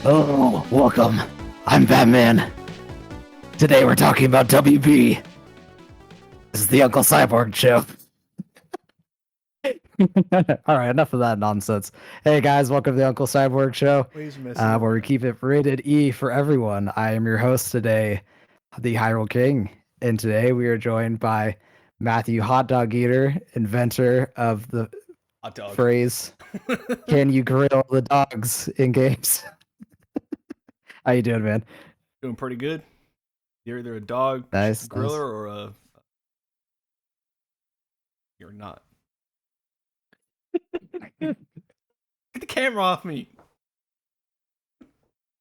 Oh, welcome. I'm Batman. Today we're talking about WB. This is the Uncle Cyborg show. All right, enough of that nonsense. Hey guys, welcome to the Uncle Cyborg show, where we keep it rated E for everyone. I am your host today, the Hyrule King, and today we are joined by Matthew Hot Dog Eater, inventor of the Hot dog. phrase "Can you grill the dogs in games?" How you doing, man? Doing pretty good. You're either a dog Nice, griller or a. You're not. Get the camera off me.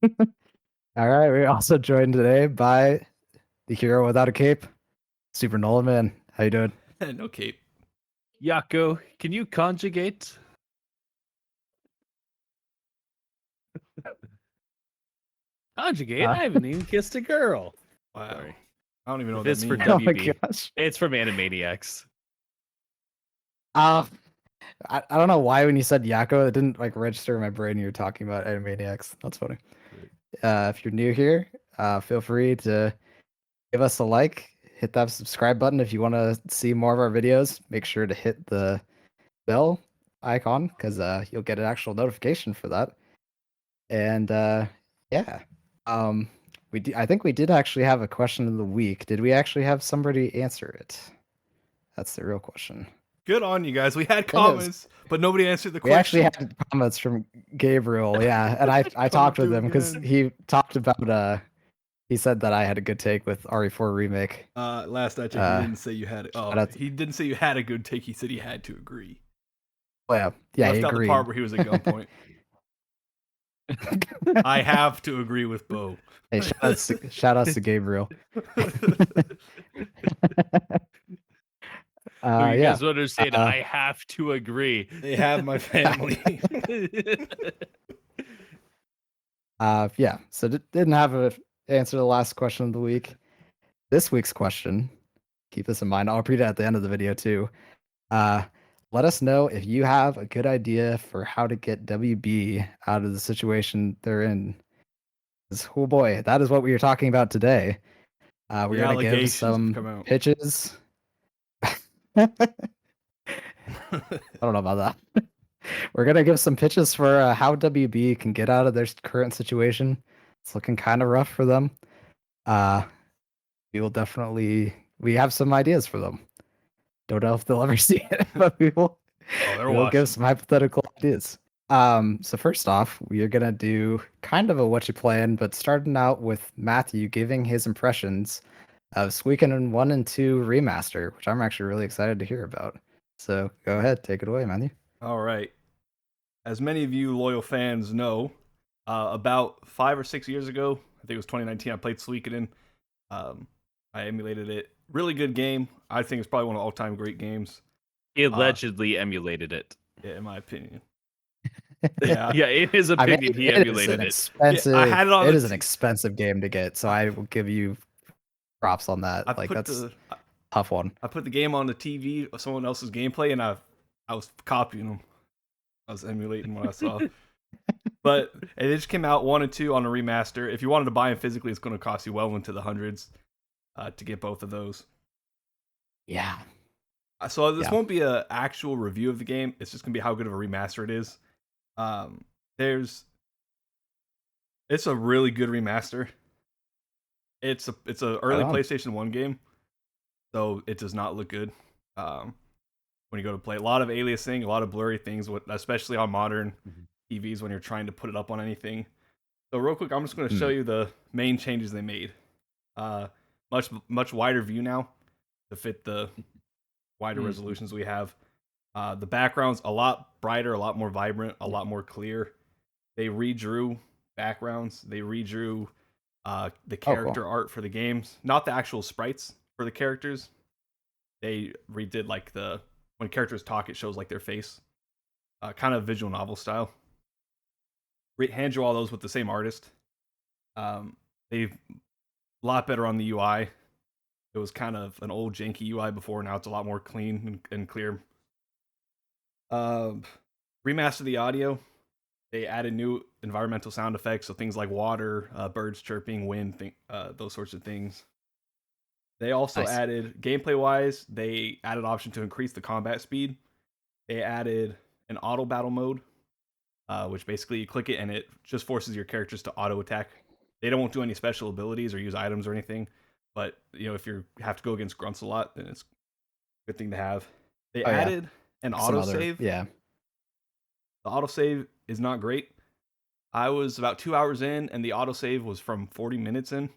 All right, we're also joined today by the hero without a cape, Super Nolan Man. How you doing? No cape. Yako, can you conjugate? Conjugate? I haven't even kissed a girl. Wow. Sorry. I don't even know what It's that for means. Oh my WB. gosh. It's from Animaniacs. I don't know why when you said Yakko, it didn't like register in my brain you were talking about Animaniacs. That's funny. If you're new here, feel free to give us a like, hit that subscribe button if you want to see more of our videos. Make sure to hit the bell icon because you'll get an actual notification for that. And yeah, I think we did actually have a question of the week. Did we actually have somebody answer it? That's the real question. Good on you guys. We had comments, but nobody answered the We question. actually had comments from Gabriel, yeah, and I talked with him because he talked about he said that I had a good take with RE4 remake. Last I checked, he didn't say you had. He didn't say you had a good take. He said he had to agree. Well, yeah, Left he out agreed. the part where he was at gunpoint. I have to agree with Bo. Hey, shout outs to Gabriel. You Yeah. guys understand? I have to agree. They have my family. Yeah. So didn't have a answer to the last question of the week. This week's question, keep this in mind. I'll repeat it at the end of the video too. Let us know if you have a good idea for how to get WB out of the situation they're in. Oh boy, that is what we are talking about today. We're gonna give some pitches. I don't know about that. We're gonna give some pitches for how WB can get out of their current situation. It's looking kind of rough for them. We have some ideas for them. Don't know if they'll ever see it, but we'll give some hypothetical ideas. So first off, we are gonna do kind of a Whatchu Playin, but starting out with Matthew giving his impressions of Suikoden 1 and 2 Remaster, which I'm actually really excited to hear about. So go ahead, take it away, Matthew. All right. As many of you loyal fans know, about 5 or 6 years ago, I think it was 2019, I played Suikoden. I emulated it. Really good game. I think it's probably one of all-time great games. He allegedly emulated it. Yeah, in my opinion. Yeah, in his opinion, he emulated it. Expensive. I had it is an expensive game to get, so I will give you props on that. That's a tough one. I put the game on the TV of someone else's gameplay, and I was copying them. I was emulating what I saw. But it just came out 1 and 2 on a remaster. If you wanted to buy them physically, it's going to cost you well into the hundreds to get both of those. Yeah. So this won't be an actual review of the game. It's just going to be how good of a remaster it is. It's a really good remaster. It's a early PlayStation 1 game, so it does not look good. When you go to play, a lot of aliasing, a lot of blurry things, especially on modern TVs when you're trying to put it up on anything. So real quick, I'm just going to show you the main changes they made. Much wider view now to fit the wider resolutions we have. The background's a lot brighter, a lot more vibrant, a lot more clear. They redrew backgrounds. They redrew the character art for the games, not the actual sprites for the characters. They redid like when characters talk, it shows like their face, kind of visual novel style. Hand you all those with the same artist. They've a lot better on the UI. It was kind of an old janky UI before. Now it's a lot more clean and clear. Remaster the audio. They added new environmental sound effects, so things like water, birds chirping, wind, those sorts of things. They also added, gameplay-wise, they added option to increase the combat speed. They added an auto battle mode, which basically you click it and it just forces your characters to auto attack. They don't do any special abilities or use items or anything, but if you have to go against grunts a lot, then it's a good thing to have. They added an autosave. Yeah. The autosave is not great. I was about 2 hours in, and the autosave was from 40 minutes in.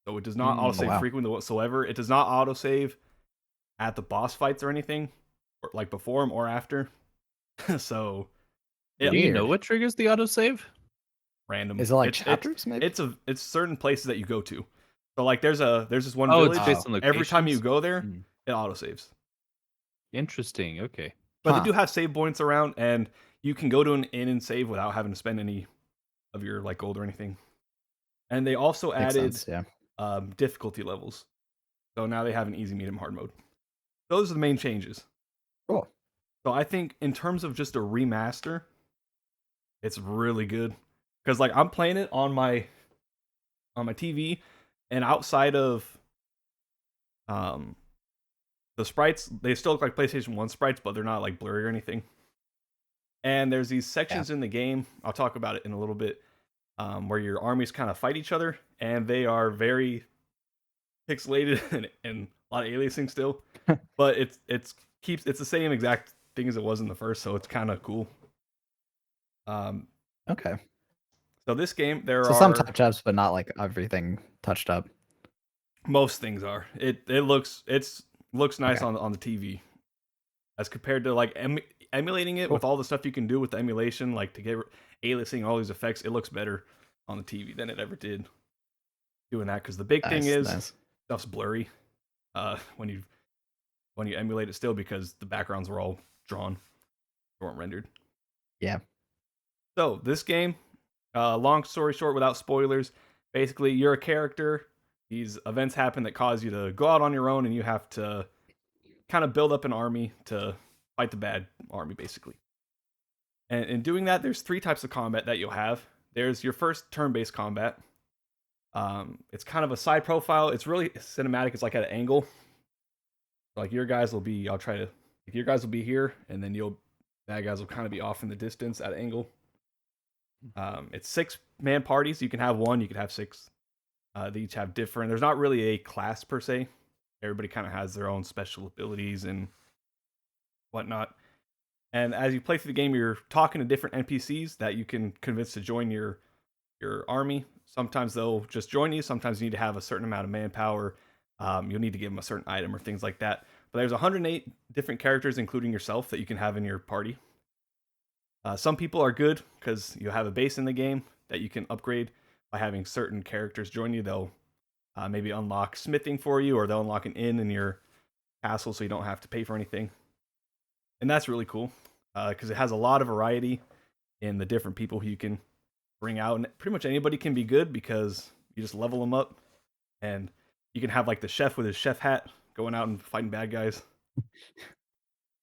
So it does not autosave frequently whatsoever. It does not autosave at the boss fights or anything, or like before them or after. So, do you know what triggers the autosave? Random. Is it like chapters? Maybe it's certain places that you go to. So like there's this one village. It's based on locations? Every time you go there, it autosaves. Interesting. Okay. But they do have save points around, and you can go to an inn and save without having to spend any of your like gold or anything. And they also added difficulty levels. So now they have an easy, medium, hard mode. Those are the main changes. Cool. So I think in terms of just a remaster, it's really good. Because like I'm playing it on my TV, and outside of the sprites, they still look like PlayStation 1 sprites, but they're not like blurry or anything. And there's these sections in the game, I'll talk about it in a little bit, where your armies kind of fight each other, and they are very pixelated and a lot of aliasing still. But it's the same exact thing as it was in the first, so it's kind of cool. Okay. So this game, there are some touch-ups, but not like everything touched up. Most things are. It looks nice on the TV, as compared to like emulating it with all the stuff you can do with the emulation, like to get aliasing all these effects. It looks better on the TV than it ever did doing that, because the big thing is stuff's blurry when you emulate it still, because the backgrounds were all drawn, they weren't rendered. Yeah. So this game, long story short, without spoilers, basically you're a character. These events happen that cause you to go out on your own, and you have to kind of build up an army to fight the bad army, basically. And in doing that, there's 3 types of combat that you'll have. There's your first turn-based combat. It's kind of a side profile. It's really cinematic. It's like at an angle. Like your guys will be, your guys will be here, and then bad guys will kind of be off in the distance at an angle. It's 6-man parties. You can have 1, you can have 6. They each have different. There's not really a class per se. Everybody kind of has their own special abilities and whatnot. And as you play through the game, you're talking to different NPCs that you can convince to join your army. Sometimes they'll just join you. Sometimes you need to have a certain amount of manpower. You'll need to give them a certain item or things like that. But there's 108 different characters, including yourself, that you can have in your party. Some people are good because you have a base in the game that you can upgrade by having certain characters join you. They'll maybe unlock smithing for you, or they'll unlock an inn in your castle so you don't have to pay for anything. And that's really cool because it has a lot of variety in the different people who you can bring out. And pretty much anybody can be good because you just level them up. And you can have like the chef with his chef hat going out and fighting bad guys.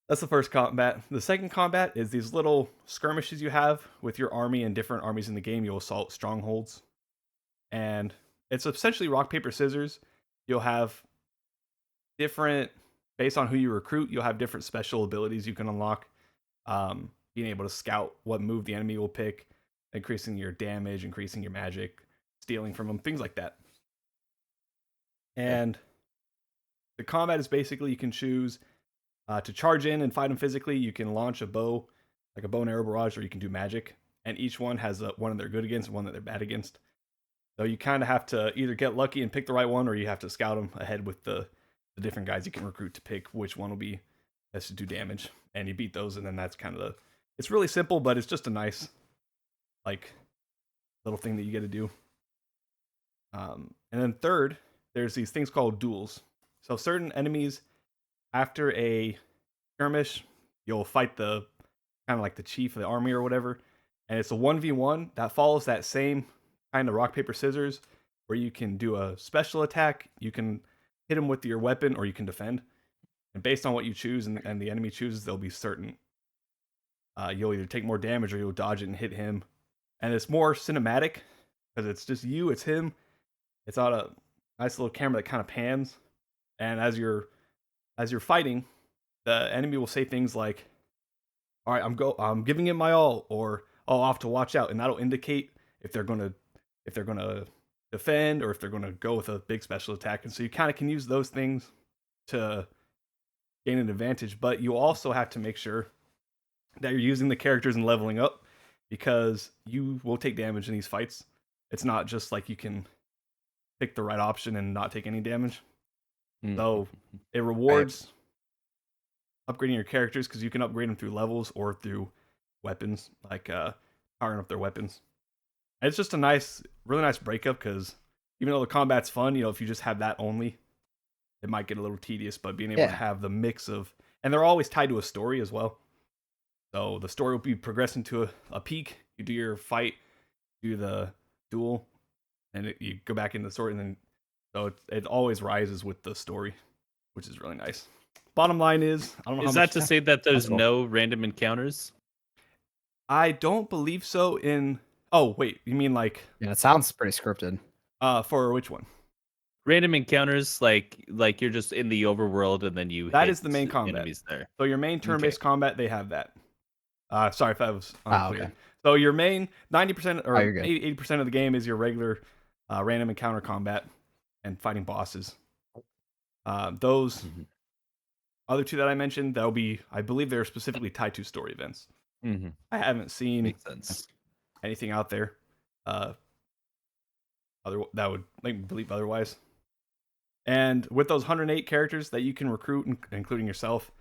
That's the first combat. The second combat is these little skirmishes you have with your army and different armies in the game. You'll assault strongholds. And it's essentially rock, paper, scissors. You'll have different, based on who you recruit, you'll have different special abilities you can unlock. Being able to scout what move the enemy will pick, increasing your damage, increasing your magic, stealing from them, things like that. And the combat is basically you can choose to charge in and fight them physically. You can launch a bow, like a bow and arrow barrage, or you can do magic. And each one has one that they're good against and one that they're bad against. So you kind of have to either get lucky and pick the right one, or you have to scout them ahead with the different guys you can recruit to pick which one will be best to do damage. And you beat those, and then that's kind of it's really simple, but it's just a nice, like, little thing that you get to do. And then third, there's these things called duels. So certain enemies, after a skirmish, you'll fight the kind of like the chief of the army or whatever. And it's a 1v1 that follows that same kind of rock, paper, scissors, where you can do a special attack. You can hit them with your weapon, or you can defend. And based on what you choose and the enemy chooses, there'll be certain you'll either take more damage or you'll dodge it and hit him. And it's more cinematic because it's just you, it's him. It's on a nice little camera that kind of pans. And as you're fighting, the enemy will say things like, "All right, I'm giving it my all," or "Oh, I'll have to watch out," and that'll indicate if they're gonna defend or if they're gonna go with a big special attack. And so you kind of can use those things to gain an advantage. But you also have to make sure that you're using the characters and leveling up, because you will take damage in these fights. It's not just like you can pick the right option and not take any damage. So it rewards upgrading your characters because you can upgrade them through levels or through weapons, like powering up their weapons. And it's just a really nice breakup, because even though the combat's fun, if you just have that only, it might get a little tedious. But being able to have the mix of, and they're always tied to a story as well. So the story will be progressing to a peak. You do your fight, do the duel, and you go back into the story, and then so it always rises with the story, which is really nice. Bottom line is, I don't know. Is that to say that there's no random encounters? I don't believe so. Oh wait, you mean like? Yeah, it sounds pretty scripted. For which one? Random encounters, like you're just in the overworld and then you. That is the main combat. Enemies there. So your main turn-based combat, they have that. Sorry if that was unclear. Okay. So your main 90% or 80% 80% of the game is your regular random encounter combat and fighting bosses. Those other two that I mentioned, that'll be, I believe they're specifically tied to story events. Mm-hmm. I haven't seen Makes sense. anything out there that would make me believe otherwise. And with those 108 characters that you can recruit, including yourself,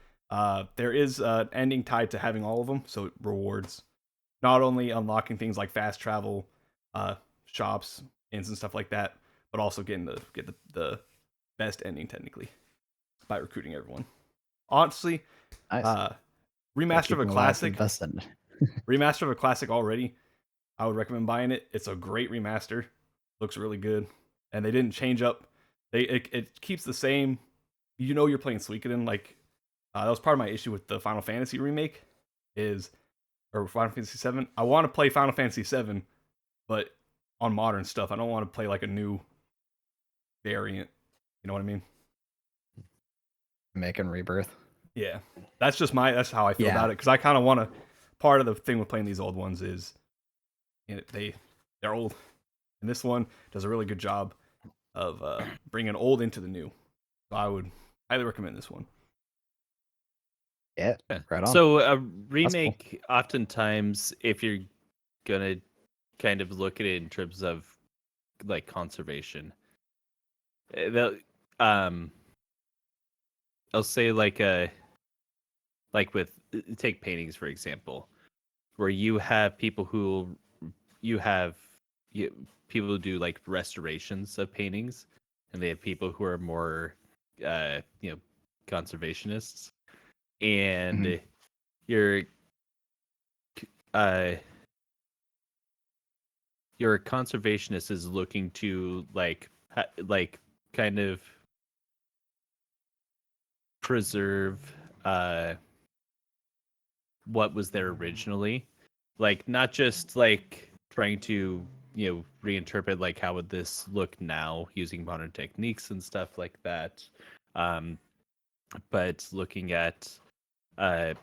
there is an ending tied to having all of them, so it rewards not only unlocking things like fast travel, shops, inns, and stuff like that, but also getting the best ending technically by recruiting everyone. Honestly, nice. Remaster of a classic. Remaster of a classic already. I would recommend buying it. It's a great remaster. Looks really good, and they didn't change up. It keeps the same. You're playing Suikoden. Like that was part of my issue with the Final Fantasy remake, or Final Fantasy 7. I want to play Final Fantasy 7, but on modern stuff. I don't want to play like a new variant. You know what I mean? Making Rebirth. Yeah, that's how I feel about it, because I kind of want to. Part of the thing with playing these old ones is, they're old, and this one does a really good job of bringing old into the new. So I would highly recommend this one. Yeah, right on. So a remake, oftentimes, if you're gonna kind of look at it in terms of like conservation, I'll say like with take paintings for example, where you have people who people who do like restorations of paintings, and they have people who are more conservationists, and your conservationist is looking to like kind of preserve what was there originally, like not just like trying to reinterpret like how would this look now using modern techniques and stuff like that, but looking at how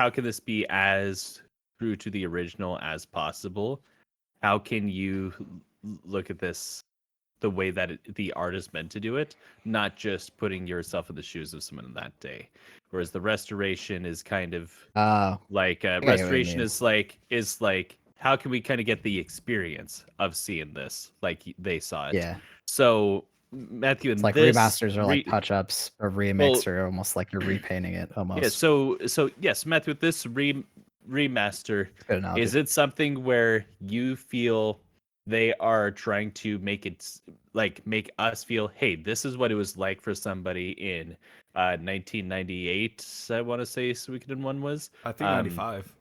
can this be as true to the original as possible? How can you look at this the way that the art is meant to do it, not just putting yourself in the shoes of someone in that day? Whereas the restoration is kind of restoration is like how can we kind of get the experience of seeing this like they saw it? Yeah. So Matthew, it's like remasters are like touch-ups, or remakes are almost like you're repainting it almost. Yeah. So yes, Matthew, with this remaster, is it something where you feel they are trying to make it like make us feel, hey, this is what it was like for somebody in 1998? I want to say Suikoden 1 was. I think 95.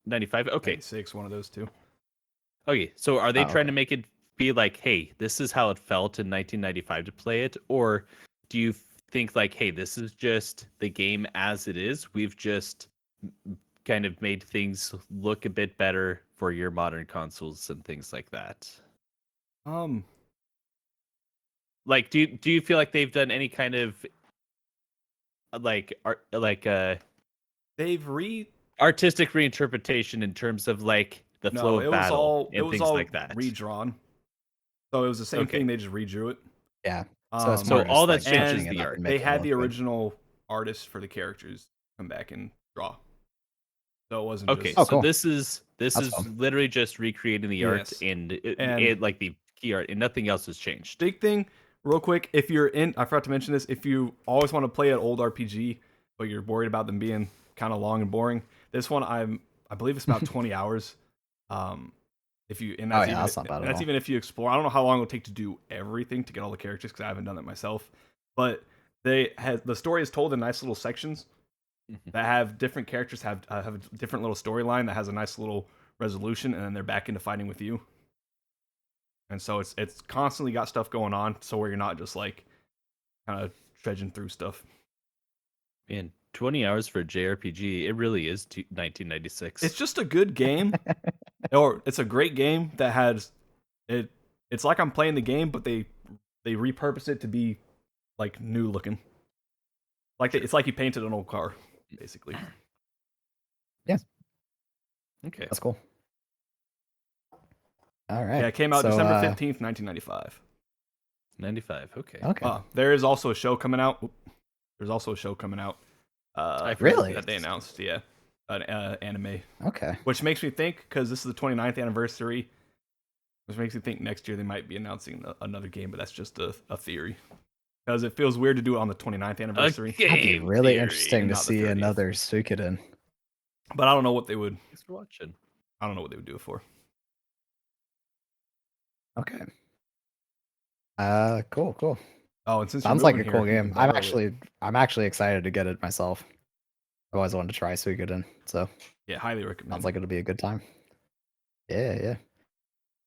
95. Okay. 96, one of those two. Okay, so are they trying to make it be like, hey, this is how it felt in 1995 to play it, or do you think like, hey, this is just the game as it is? We've just kind of made things look a bit better for your modern consoles and things like that? Like, do you feel like they've done any kind of like art, like they've artistic reinterpretation in terms of like the flow no, of battle it and was things all like that? redrawn. So it was the same Okay. thing. They just redrew it. Yeah. So it's Um, more So all just like that's changed is touching it the up art. and they making it had look the good. original artists for the characters come back and draw. So it wasn't Okay, just Oh, so cool. this is That's fun. literally just recreating the art yes. and And it like the key art, and nothing else has changed. big thing, real quick, if you're in, I forgot to mention this, if you always want to play an old RPG, but you're worried about them being kind of long and boring, this one I believe it's about 20 hours. If you and Oh that's yeah, even that's not bad at that's all. even if you explore. I don't know how long it will take to do everything to get all the characters because I haven't done that myself. But the story is told in nice little sections that have different characters have a different little storyline that has a nice little resolution, and then they're back into fighting with you. And so it's constantly got stuff going on, so where you're not just like kind of trudging through stuff. Man, 20 hours for a JRPG, it really is 1996. It's just a good game, or it's a great game that has it. It's like I'm playing the game, but they repurpose it to be like new looking. Like it's like you painted an old car, basically. Yeah, Okay. that's cool. All right. Yeah, it came out So, December 15th, 1995. 95. Okay. Okay. There is also a show coming out. There's also a show coming out. Really? That they announced, yeah, an anime. Okay. Which makes me think, because this is the 29th anniversary, which makes me think next year they might be announcing another game, but that's just a theory. Because it feels weird to do it on the 29th anniversary. That'd be really interesting and to not the see 30th. another Suikoden. But I don't know what they would. Thanks for watching. I don't know what they would do it for. Okay. Cool. Oh, and since Sounds you're like a moving cool here, you game. can borrow it. I'm actually excited to get it myself. I've always wanted to try Suikoden, so Yeah, highly recommend. sounds like it'll be a good time. Yeah.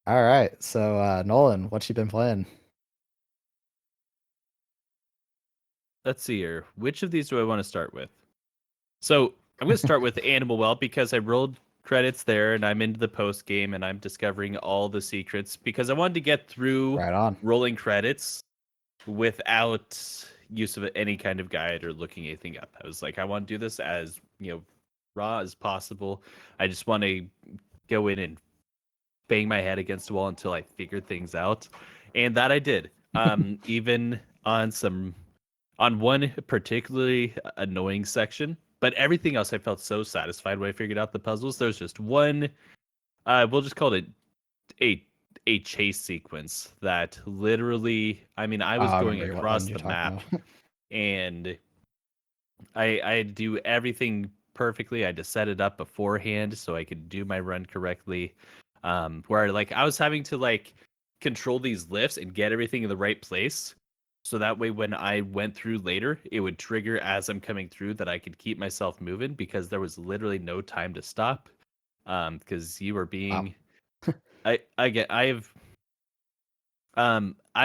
All right. So, Nolan, what you been playing? Let's see here. Which of these do I want to start with? So I'm going to start with Animal Well because I rolled credits there and I'm into the post game and I'm discovering all the secrets because I wanted to get through Right on. rolling credits without use of any kind of guide or looking anything up. I was like, I want to do this as raw as possible. I just want to go in and bang my head against the wall until I figured things out, and that I did. Even on one particularly annoying section, but everything else I felt so satisfied when I figured out the puzzles. There's just one, we'll just call it a chase sequence that literally, I mean, I was I going remember what across one you're the talking map about. and I do everything perfectly. I had to set it up beforehand so I could do my run correctly. Where like I was having to like control these lifts and get everything in the right place. So that way when I went through later, it would trigger as I'm coming through that I could keep myself moving because there was literally no time to stop. Because you were being I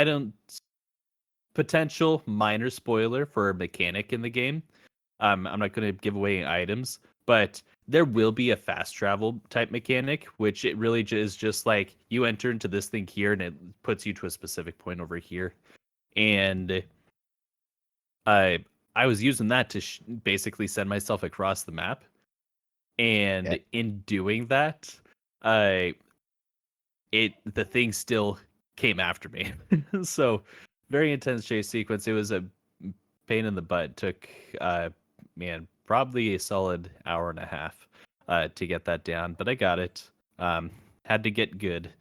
don't potential minor spoiler for a mechanic in the game. I'm not going to give away items, but there will be a fast travel type mechanic, which it really is just like you enter into this thing here and it puts you to a specific point over here. And I was using that to basically send myself across the map. And Yeah. in doing that, the thing still came after me. So very intense chase sequence. It was a pain in the butt. Took probably a solid hour and a half to get that down, but I got it. Had to get good.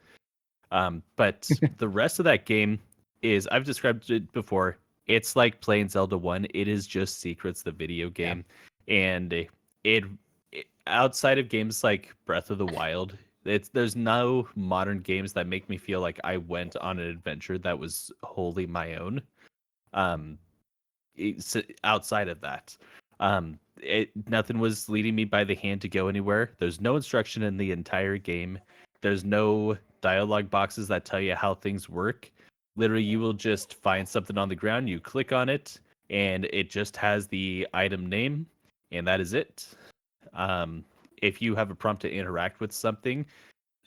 But the rest of that game is, I've described it before. It's like playing Zelda 1. It is just Secrets, the video game. Yeah. And it outside of games like Breath of the Wild, there's no modern games that make me feel like I went on an adventure that was wholly my own. Outside of that, nothing was leading me by the hand to go anywhere. There's no instruction in the entire game. There's no dialogue boxes that tell you how things work. Literally, you will just find something on the ground, you click on it, and it just has the item name, and that is it. if you have a prompt to interact with something,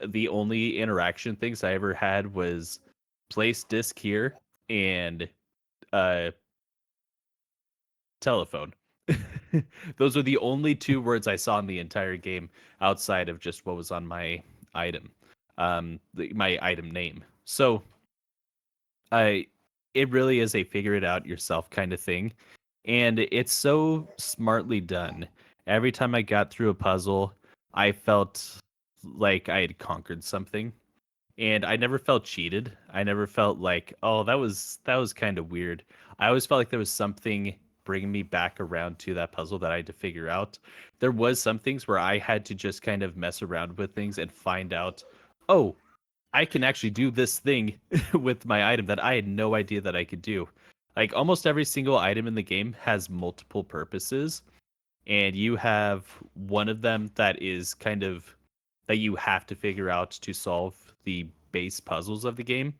the only interaction things I ever had was place disc here and telephone. Those are the only 2 words I saw in the entire game outside of just what was on my item, my item name. So it really is a figure it out yourself kind of thing, and it's so smartly done. Every time I got through a puzzle, I felt like I had conquered something, and I never felt cheated. I never felt like, oh, that was kind of weird. I always felt like there was something bringing me back around to that puzzle that I had to figure out. There was some things where I had to just kind of mess around with things and find out, oh, I can actually do this thing with my item that I had no idea that I could do. Like almost every single item in the game has multiple purposes, and you have one of them that is kind of that you have to figure out to solve the base puzzles of the game.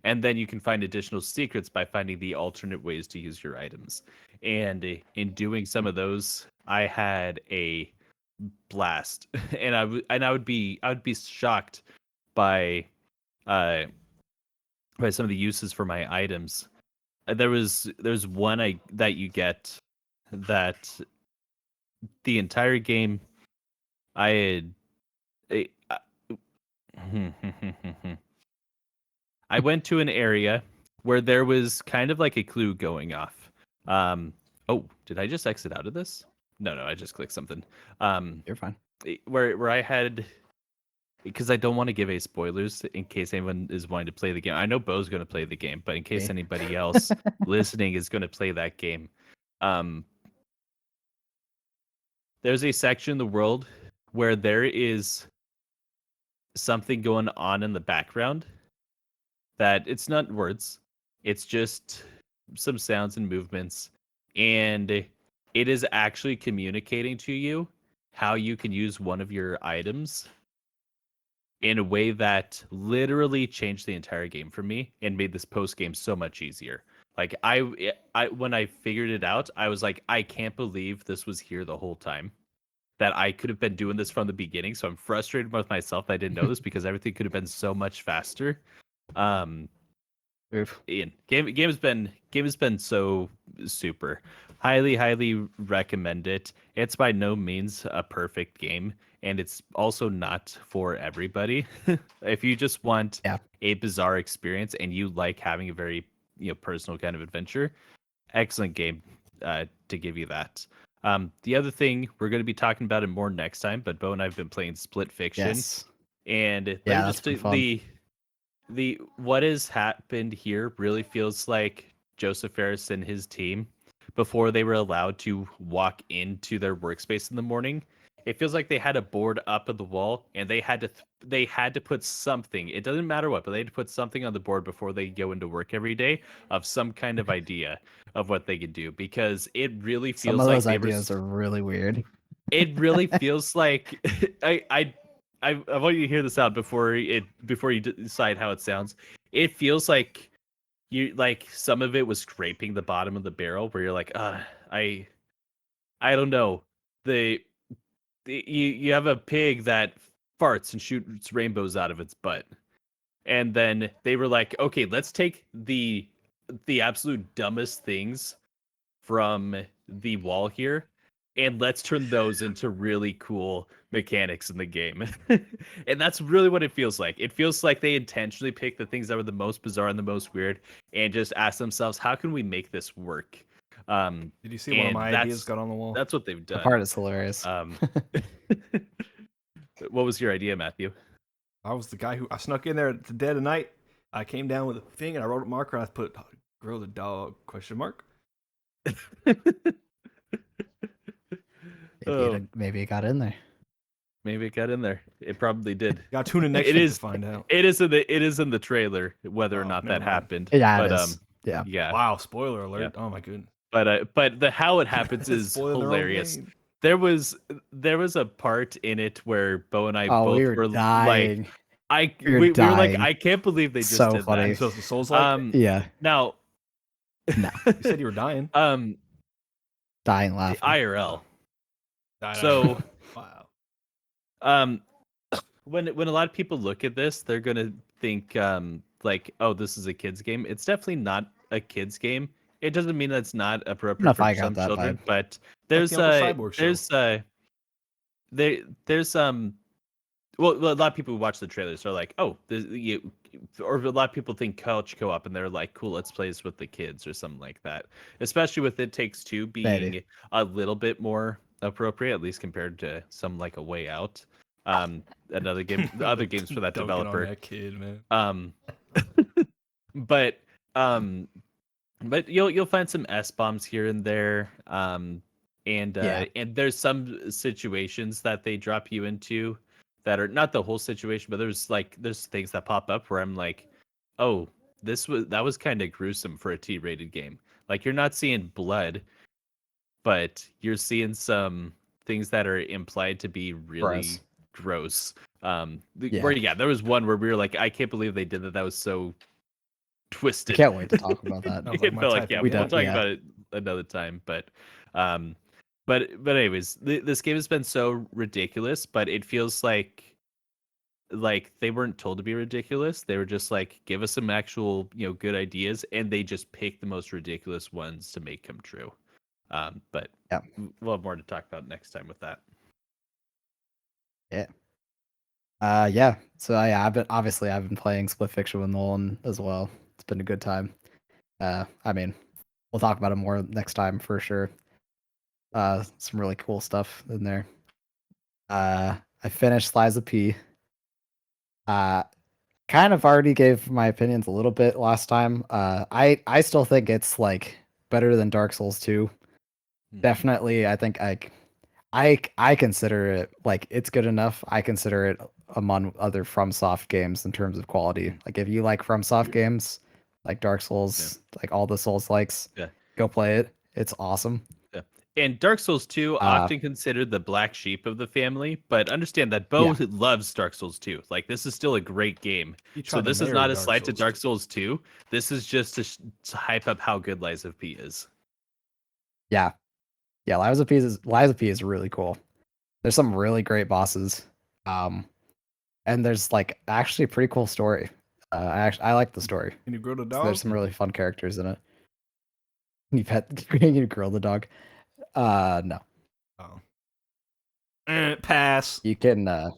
And then you can find additional secrets by finding the alternate ways to use your items. And in doing some of those, I had a blast. And I would be shocked by some of the uses for my items. There's one that you get that the entire game I had I went to an area where there was kind of like a clue going off. Oh, did I just exit out of this? No, I just clicked something. You're fine. Where I had, because I don't want to give any spoilers in case anyone is wanting to play the game. I know Bo's going to play the game, but in case anybody else listening is going to play that game, there's a section in the world where there is something going on in the background that it's not words, it's just some sounds and movements, and it is actually communicating to you how you can use one of your items in a way that literally changed the entire game for me and made this post game so much easier. Like I when I figured it out, I was like, I can't believe this was here the whole time. That I could have been doing this from the beginning. So I'm frustrated with myself that I didn't know this because everything could have been so much faster. Ian, game has been so super. Highly recommend it. It's by no means a perfect game, and it's also not for everybody. If you just want a bizarre experience and you like having a very personal kind of adventure, excellent game to give you that. The other thing, we're going to be talking about it more next time, but Bo and I have been playing Split Fiction. And that's been fun. The what has happened here really feels like Joseph Ferris and his team, before they were allowed to walk into their workspace in the morning, it feels like they had a board up at the wall and they had to put something, it doesn't matter what, but they had to put something on the board before they go into work every day of some kind of idea of what they could do, because it really feels some of those ideas are really weird. It really feels like I want you to hear this out before you decide how it sounds. It feels like some of it was scraping the bottom of the barrel, where you're like, I don't know. You have a pig that farts and shoots rainbows out of its butt, and then they were like, okay, let's take the absolute dumbest things from the wall here, and let's turn those into really cool mechanics in the game. And that's really what it feels like. It feels like they intentionally picked the things that were the most bizarre and the most weird and just asked themselves, how can we make this work? Did you see one of my ideas got on the wall? That's what they've done. The part is hilarious. What was your idea, Matthew? I was the guy who I snuck in there at the dead of night. I came down with a thing and I wrote a marker and I put "grow the dog?" ? Maybe it got in there. Maybe it got in there. It probably did. Got tune in next week to find out. It is in the trailer whether or not that happened. Yeah, it is. Yeah. Wow, spoiler alert. Yeah. Oh my goodness. But the how it happens is hilarious. There was a part in it where Bo and I both were dying. like, we were like, I can't believe they just did funny. that. So the Souls like yeah. Now, no, you said you were dying. Dying laughing. IRL. So Wow. When a lot of people look at this, they're gonna think like, oh, this is a kids game. It's definitely not a kids game. It doesn't mean that it's not I don't know appropriate if for I got some that children, vibe. but Like there's the Uncle Cyborg show. there's well, a lot of people who watch the trailers are like, oh, or a lot of people think couch co-op, and they're like, cool, let's play this with the kids or something like that. Especially with It Takes Two Maybe. being a little bit more appropriate, at least compared to some like A Way Out. Another game, other games for that Dunking on developer. that kid, man. But um, but you'll find some S bombs here and there. Yeah. And there's some situations that they drop you into that are not the whole situation, but there's things that pop up where I'm like, oh, that was kind of gruesome for a T-rated game. Like you're not seeing blood, but you're seeing some things that are implied to be really gross. There was one where we were like, I can't believe they did that. That was so I twisted. can't wait to talk about that. Sounds like my But type of we'll game. talk about it another time. Um, but anyways, this game has been so ridiculous, but it feels like they weren't told to be ridiculous. They were just like, give us some actual good ideas, and they just pick the most ridiculous ones to make come true. But Yeah. we'll have more to talk about next time with that. Yeah. Yeah. So yeah, I've been playing Split Fiction with Nolan as well. It's been a good time. I mean, we'll talk about it more next time for sure. Some really cool stuff in there. I finished Lies of P. Kind of already gave my opinions a little bit last time. I still think it's like better than Dark Souls 2. Definitely, I think I consider it like it's good enough. I consider it among other FromSoft games in terms of quality. Like if you like FromSoft games, like Dark Souls, like all the Souls likes, go play it. It's awesome. Yeah. And Dark Souls 2 often considered the black sheep of the family, but understand that Bo loves Dark Souls 2. Like this is still a great game. So this is not a slight to Dark Souls 2. This is just to hype up how good Lies of P is. Yeah. Yeah, Lies of P is really cool. There's some really great bosses. And there's like actually a pretty cool story. I like the story. Can you grow the So dog? there's some really fun characters in it. Can you grill the dog? No. Oh. Pass. You can oh,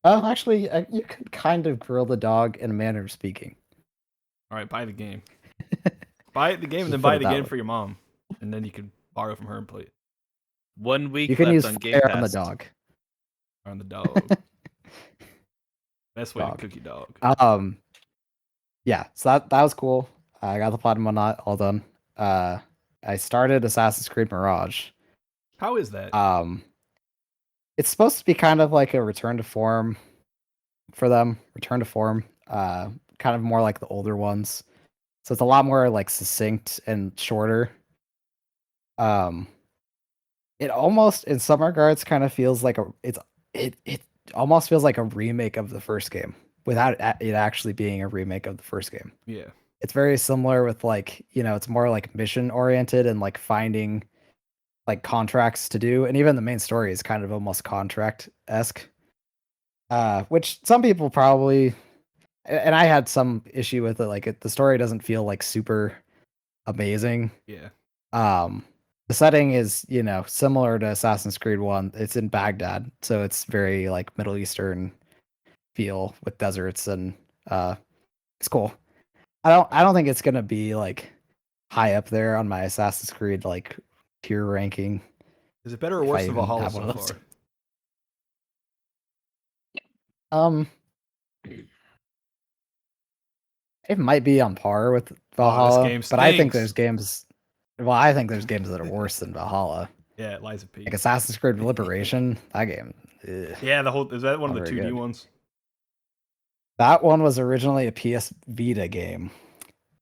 actually, you can kind of grill the dog in a manner of speaking. All right, buy the game. Buy the game and then buy it again for your mom, and then you can borrow from her and play it. 1 week you can left use on Game Pass. on the dog. On the dog. Best way to cook your dog. Yeah, so that was cool. I got the platinum all done. I started Assassin's Creed Mirage. How is that? It's supposed to be kind of like a return to form for them. Return to form. Kind of more like the older ones. So it's a lot more like succinct and shorter. It almost in some regards kind of feels like it almost feels like a remake of the first game without it actually being a remake of the first game. Yeah. It's very similar with like, it's more like mission oriented and like finding like contracts to do. And even the main story is kind of almost contract-esque. Which some people probably, and I had some issue with it, like the story doesn't feel like super amazing. Yeah. The setting is, similar to Assassin's Creed 1. It's in Baghdad, so it's very like Middle Eastern feel with deserts and it's cool. I don't think it's gonna be like high up there on my Assassin's Creed like tier ranking. Is it better or worse than Valhalla so far? It might be on par with Valhalla, but I think there's games. Well, I think there's games that are worse than Valhalla. Yeah, Lies of P. Like Assassin's Creed Liberation, that game. Yeah, is that one of the 2D ones? That one was originally a PS Vita game,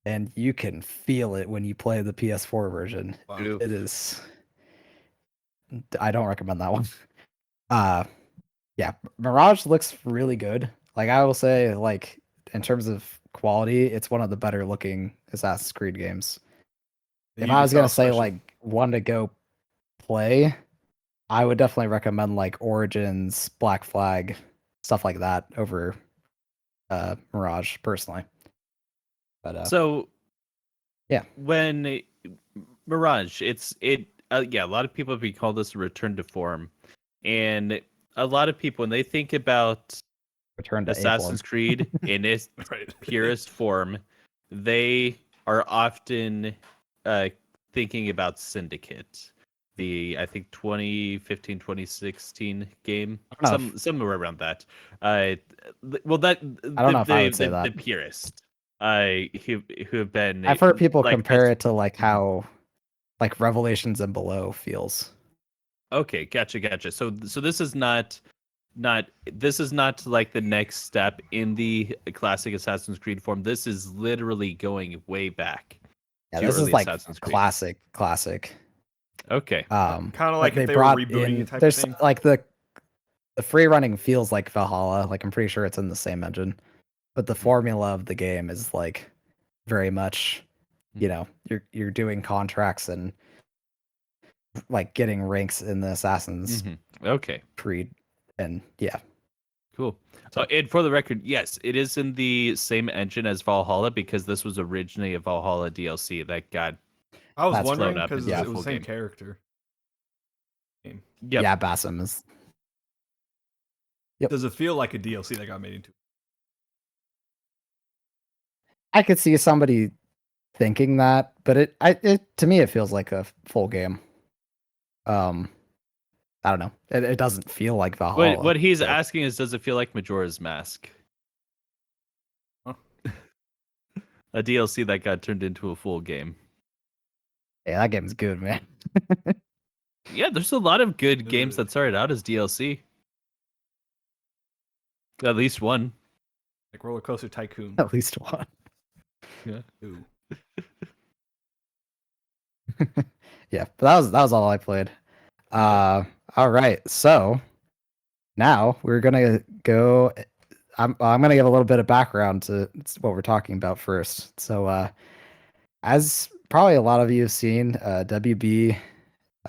and you can feel it when you play the PS4 version. Wow. It is. I don't recommend that one. Yeah, Mirage looks really good. Like I will say, like in terms of quality, it's one of the better looking Assassin's Creed games. If I was gonna say like one to go play, I would definitely recommend like Origins, Black Flag, stuff like that over Mirage personally. But So yeah, when Mirage, yeah, a lot of people have called this a return to form, and a lot of people when they think about return to A form. Assassin's Creed in its Right. purest form, they are often thinking about Syndicate, the I think 2015 2016 game, I don't know somewhere around that. Well, that I don't know if I would say the that. purist, who have been I've heard people like compare it to like how like Revelations and Below feels. Okay, gotcha. So this is not this is not like the next step in the classic Assassin's Creed form. This is literally going way back Yeah, to this is early like Assassin's Creed. classic. Okay. Kind of But like they if they were brought rebooting in it type of there's thing. like the free running feels like Valhalla. Like I'm pretty sure it's in the same engine, but the formula of the game is like very much, you know, you're doing contracts and like getting ranks in the Assassin's Okay. Creed, and yeah. Cool. So- And for the record, yes, it is in the same engine as Valhalla because this was originally a Valhalla DLC that got I was That's wondering blown up because into it the was full the same game. character. Game. Yep. Yeah, Bassam is. Yep. Does it feel like a DLC that got made into? I could see somebody thinking that, but it to me it feels like a full game. I don't know. It doesn't feel like Valhalla. What he's so. asking is, does it feel like Majora's Mask? Huh? A DLC that got turned into a full game. Yeah, that game's good, man. Yeah, there's a lot of good games that started out as DLC. At least one. Like Roller Coaster Tycoon. At least one. Yeah. Ooh. Yeah, but that was all I played. All right, so now we're gonna go. I'm gonna give a little bit of background to what we're talking about first. So, as probably a lot of you have seen, WB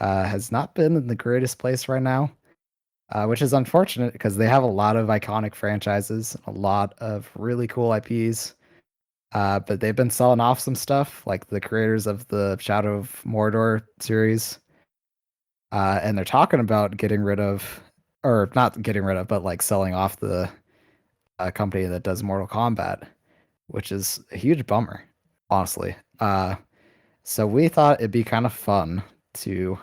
has not been in the greatest place right now, which is unfortunate because they have a lot of iconic franchises, a lot of really cool IPs. But they've been selling off some stuff, like the creators of the Shadow of Mordor series. And they're talking about getting rid of, or not getting rid of, but like selling off the company that does Mortal Kombat, which is a huge bummer, honestly. So we thought it'd be kind of fun to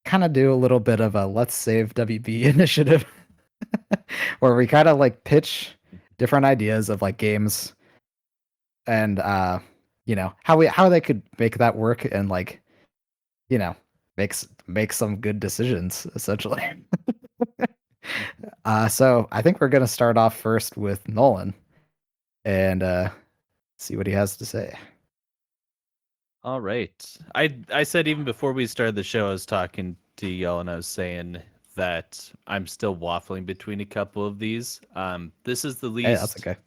kind of do a little bit of a let's save WB initiative where we kind of like pitch different ideas of like games and you know how they could make that work and like you know make some good decisions essentially. So I think we're gonna start off first with Nolan and see what he has to say. All right. I said even before we started the show, I was talking to y'all and I was saying that I'm still waffling between a couple of these. This is the Hey, that's least okay.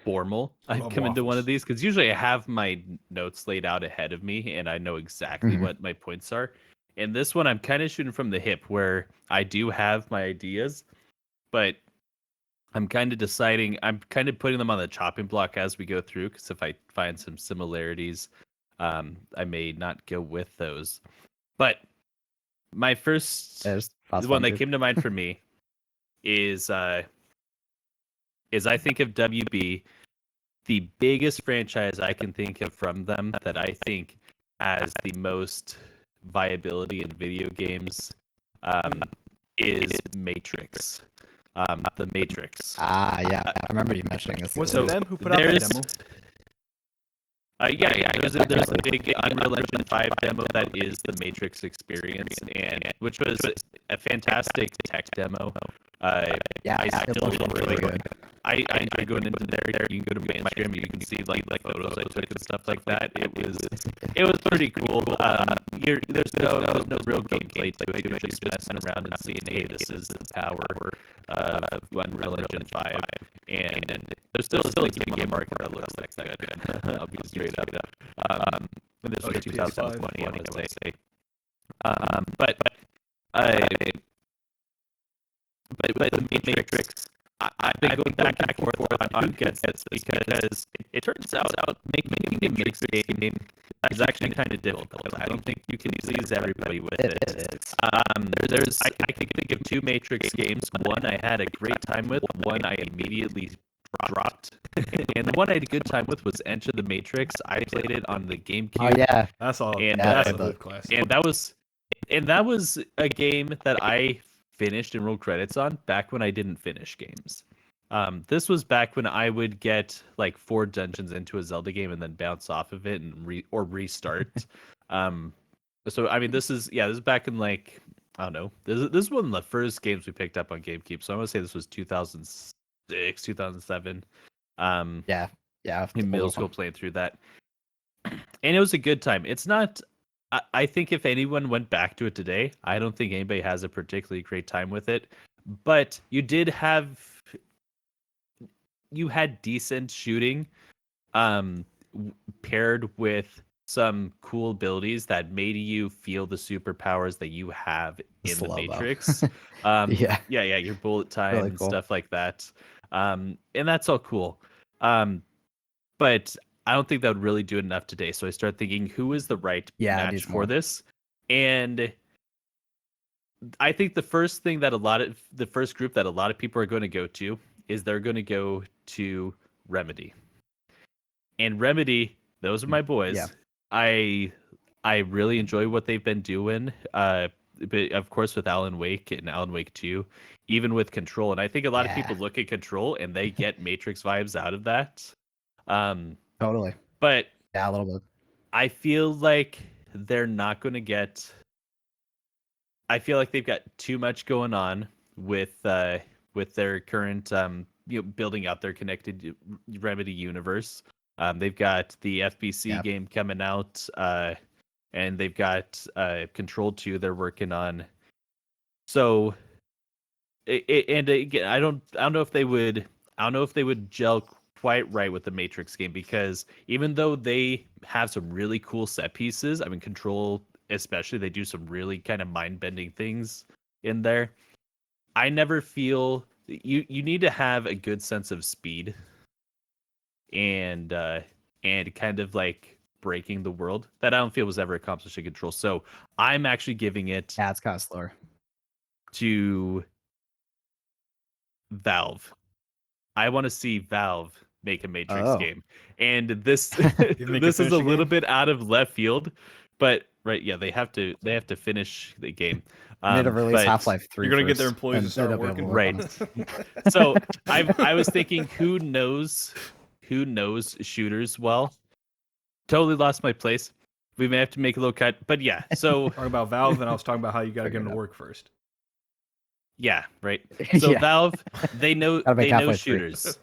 formal I've Love come into one waffles. of these because usually I have my notes laid out ahead of me and I know exactly Mhm. what my points are. And this one, I'm kind of shooting from the hip where I do have my ideas, but I'm kind of deciding, I'm kind of putting them on the chopping block as we go through because if I find some similarities, I may not go with those. But my first That's the fun one that too. came to mind for me is I think of WB, the biggest franchise I can think of from them that I think has the most viability in video games is Matrix. The Matrix. Yeah, I remember you mentioning this. Was the it other them who put out that there's- demo? Yeah. There's a big Unreal Engine 5 demo that is the Matrix experience, and which was a fantastic tech demo. Yeah, I it still looked really enjoy good. I enjoy going into there. You can go to my Instagram, you can see like photos I took and stuff like that. It was pretty cool. There's no real gameplay to it. You're just messing around and seeing, hey, this is the power of Unreal Engine 5, and there's still a game on the market that looks like that good. I'll be straight up. And this was 2020, I would say. But but the Matrix, I've been going back and forth on who gets this because it turns out making a Matrix game is actually kind of difficult. I don't think you can please everybody with it. I can think of 2 Matrix games. One I had a great time with. One I immediately dropped. And the one I had a good time with was Enter the Matrix. I played it on the GameCube. Oh yeah, That's all. And That's a good classic. and that was a game that I finished and rolled credits on back when I didn't finish games. This was back when I would get like 4 dungeons into a Zelda game and then bounce off of it and restart. So I mean, this is back in like, I don't know. This is one of the first games we picked up on GameCube. So I want to say this was 2006, 2007. yeah. In middle school, playing through that, and it was a good time. It's not. I think if anyone went back to it today, I don't think anybody has a particularly great time with it. But you had decent shooting, paired with some cool abilities that made you feel the superpowers that you have in the Matrix. Yeah, your bullet time really and cool. stuff like that. And that's all cool. But I don't think that would really do enough today. So I started thinking, who is the right match for this? And I think the first group that a lot of people are going to go to is they're going to go to Remedy. And Remedy, those are my boys. Yeah. I really enjoy what they've been doing. But of course with Alan Wake and Alan Wake 2, even with Control. And I think a lot of people look at Control and they get Matrix vibes out of that. Totally. But yeah, a little bit. I feel like they're not going to get. I feel like they've got too much going on with their current building out their connected Remedy universe. They've got the FBC game coming out, and they've got Control 2 they're working on. So, and again, I don't know if they would gel quite right with the Matrix game, because even though they have some really cool set pieces, I mean, Control especially, they do some really kind of mind-bending things in there. I never feel you need to have a good sense of speed and kind of like breaking the world that I don't feel was ever accomplished in Control. So I'm actually giving it it's kind of slower to Valve. I want to see Valve make a Matrix game, and this this is a little bit out of left field, but they have to finish the game. You need to release Half-Life 3. You're gonna get their employees to start working, right? So I was thinking, who knows shooters well? Totally lost my place. We may have to make a little cut, but yeah. So talking about Valve, and I was talking about how you got to get them to work first. Yeah, right. So Valve, they know shooters.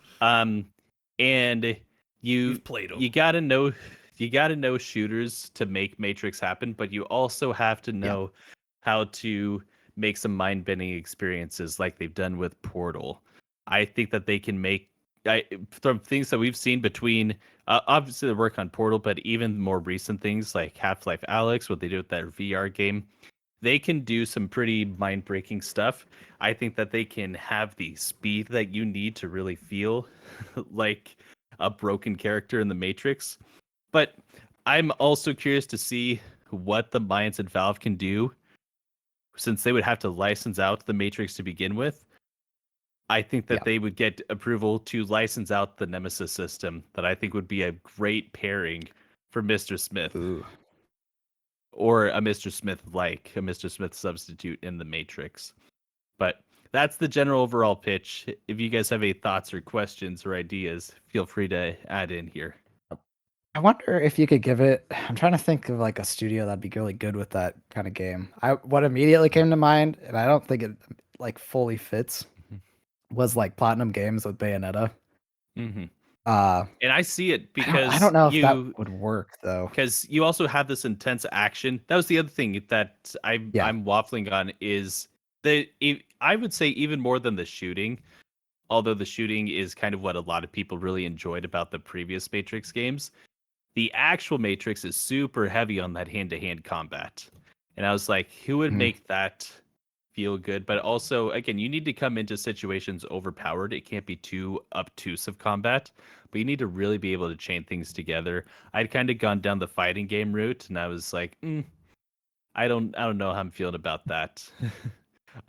And you played them. You gotta know shooters to make Matrix happen, but you also have to know how to make some mind-bending experiences like they've done with Portal. I think that they can make from things that we've seen between obviously the work on Portal, but even more recent things like Half-Life Alyx, what they do with that VR game. They can do some pretty mind-breaking stuff. I think that they can have the speed that you need to really feel like a broken character in the Matrix. But I'm also curious to see what the Mayans and Valve can do, since they would have to license out the Matrix to begin with. I think that they would get approval to license out the Nemesis system, that I think would be a great pairing for Mr. Smith. Ooh. Or a Mr. Smith substitute in the Matrix. But that's the general overall pitch. If you guys have any thoughts or questions or ideas, feel free to add in here. I wonder if you could give it. I'm trying to think of like a studio that'd be really good with that kind of game. What immediately came to mind, and I don't think it like fully fits, was like Platinum Games with Bayonetta. Mm-hmm. And I see it because I don't know if that would work though, because you also have this intense action. That was the other thing that I'm waffling on, is I would say even more than the shooting, although the shooting is kind of what a lot of people really enjoyed about the previous Matrix games. The actual Matrix is super heavy on that hand-to-hand combat, and I was like, who would make that feel good, but also again, you need to come into situations overpowered. It can't be too obtuse of combat, but you need to really be able to chain things together. I'd kind of gone down the fighting game route, and I was like, I don't know how I'm feeling about that.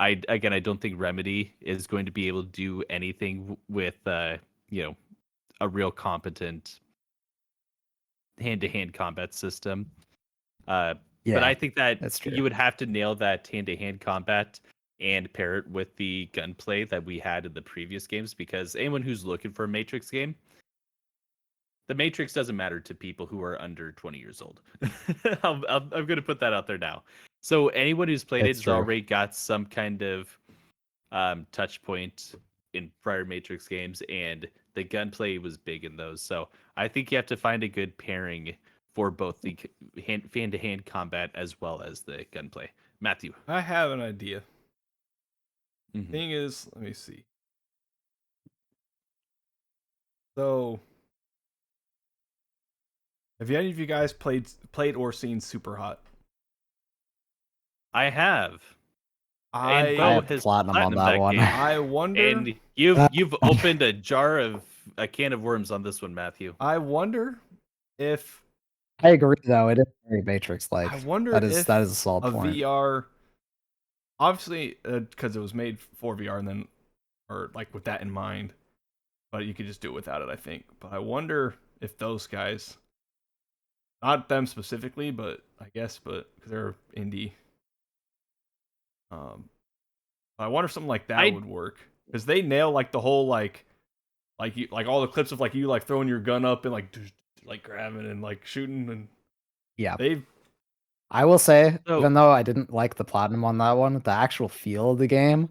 I don't think Remedy is going to be able to do anything with you know, a real competent hand-to-hand combat system. But Yeah, I think that that's true. you would have to nail that hand-to-hand combat and pair it with the gunplay that we had in the previous games, because anyone who's looking for a Matrix game, the Matrix doesn't matter to people who are under 20 years old. I'm going to put that out there now. So anyone who's played it It's has true. already got some kind of touch point in prior Matrix games, and the gunplay was big in those. So I think you have to find a good pairing for both the hand-to-hand combat as well as the gunplay. Matthew. I have an idea. Mhm. Thing is, let me see. So, have any of you guys played or seen Super Hot? I have. And I Bo have has platinum on platinumed that one. game. I wonder. And you've opened a can of worms on this one, Matthew. I wonder if I agree, though. It is very Matrix-like. I wonder That if is a solid a point. VR, obviously, because it was made for VR, and then, or like with that in mind, but you could just do it without it, I think. But I wonder if those guys, not them specifically, but I guess, but because they're indie, I wonder if something like that would work, because they nail like the whole like like all the clips of like you like throwing your gun up and like grabbing and like shooting, and Yeah. they I will say, So- even though I didn't like the platinum on that one, the actual feel of the game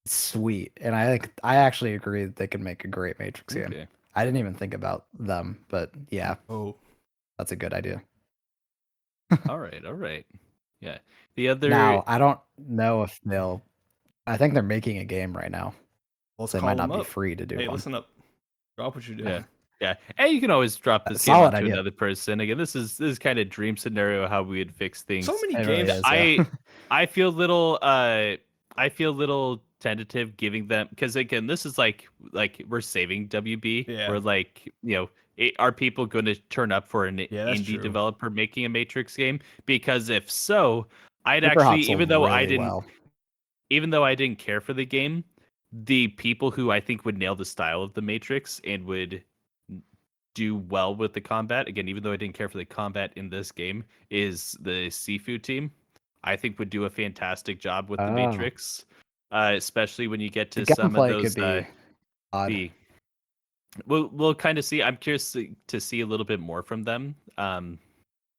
is sweet. And I actually agree that they could make a great Matrix game. Okay. I didn't even think about them, but yeah, oh that's a good idea. All right. Yeah. The other Now, I don't know if they'll. I think they're making a game right now, let's so they call might them not be up. free to do Hey, one. listen up. Drop what you do. Yeah. And you can always drop this game Solid onto idea. another person. Again, this is kind of dream scenario how we would fix things. So many It really games. is, yeah. I feel little tentative giving them, because again, this is like we're saving WB. Yeah. We're like, are people going to turn up for an Yeah, that's indie true. developer making a Matrix game? Because if so, I'd Super actually, Hot sold even though I really didn't well. even though I didn't care for the game, the people who I think would nail the style of the Matrix and would do well with the combat, again, even though I didn't care for the combat in this game, is the Sifu team. I think would do a fantastic job with the Matrix, especially when you get to The some of gunplay those. could be odd. We'll kind of see. I'm curious to see a little bit more from them.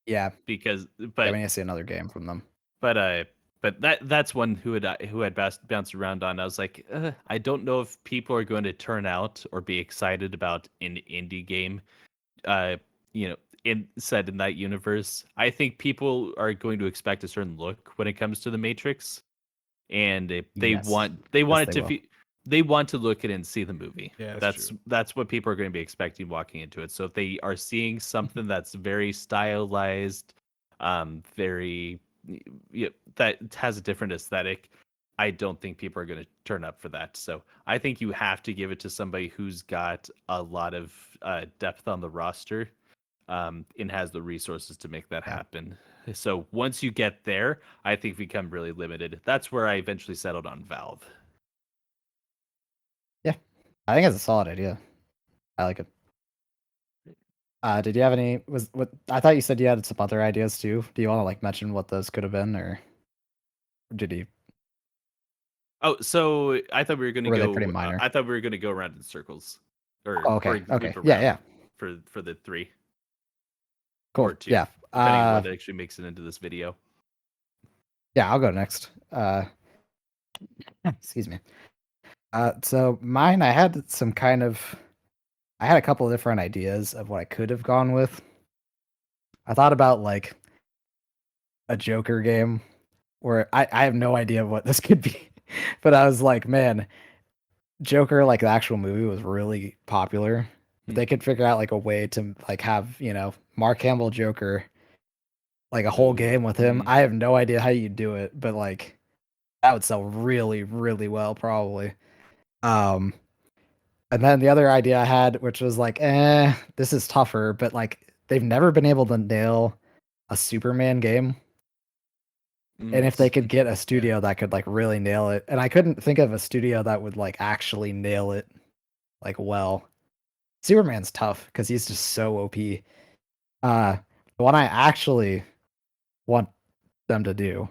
Yeah, Because yeah, but we need to see another game from them. but that's one who had bounced around on. I was like, I don't know if people are going to turn out or be excited about an indie game, set in that universe. I think people are going to expect a certain look when it comes to the Matrix, and they Yes. want Yes, it they to will. they want to look at it and see the movie. Yeah, That's what people are going to be expecting walking into it. So if they are seeing something that's very stylized, very that has a different aesthetic, I don't think people are going to turn up for that. So I think you have to give it to somebody who's got a lot of depth on the roster, and has the resources to make that happen. So once you get there, I think we become really limited. That's where I eventually settled on Valve. Yeah, I think it's a solid idea. I like it. Did you have any? What I thought you said you had some other ideas too. Do you want to like mention what those could have been, or did you? Oh, so I thought we were going to Were they go. pretty minor? I thought we were going to go around in circles, or Oh, okay, or okay, loop yeah, around yeah, for the three cool, or two, yeah. depending on what actually makes it into this video. Yeah, I'll go next. Excuse me. So mine, I had I had a couple of different ideas of what I could have gone with. I thought about like a Joker game where I have no idea what this could be, but I was like, man, Joker, like the actual movie was really popular. If they could figure out like a way to like have, Mark Hamill Joker, like a whole game with him. I have no idea how you do it, but like That would sell really, really well, probably. Um, and then the other idea I had, which was like, this is tougher, but like they've never been able to nail a Superman game. And if they could get a studio that could like really nail it, and I couldn't think of a studio that would like actually nail it like well. Superman's tough because he's just so OP. The one I actually want them to do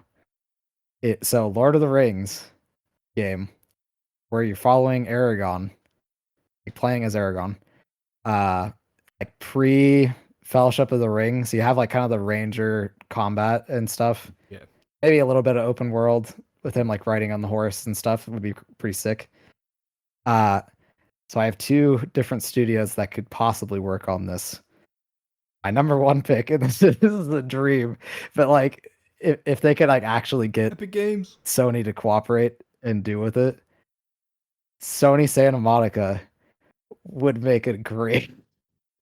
it. So Lord of the Rings game where you're following Aragon, like playing as Aragon. Like pre Fellowship of the Ring, so you have like kind of the ranger combat and stuff. Yeah. Maybe a little bit of open world with him like riding on the horse and stuff would be pretty sick. So I have 2 different studios that could possibly work on this. My number 1 pick, and this is a dream, but like if they could like actually get Epic Games, Sony to cooperate and do with it, Sony Santa Monica would make it great.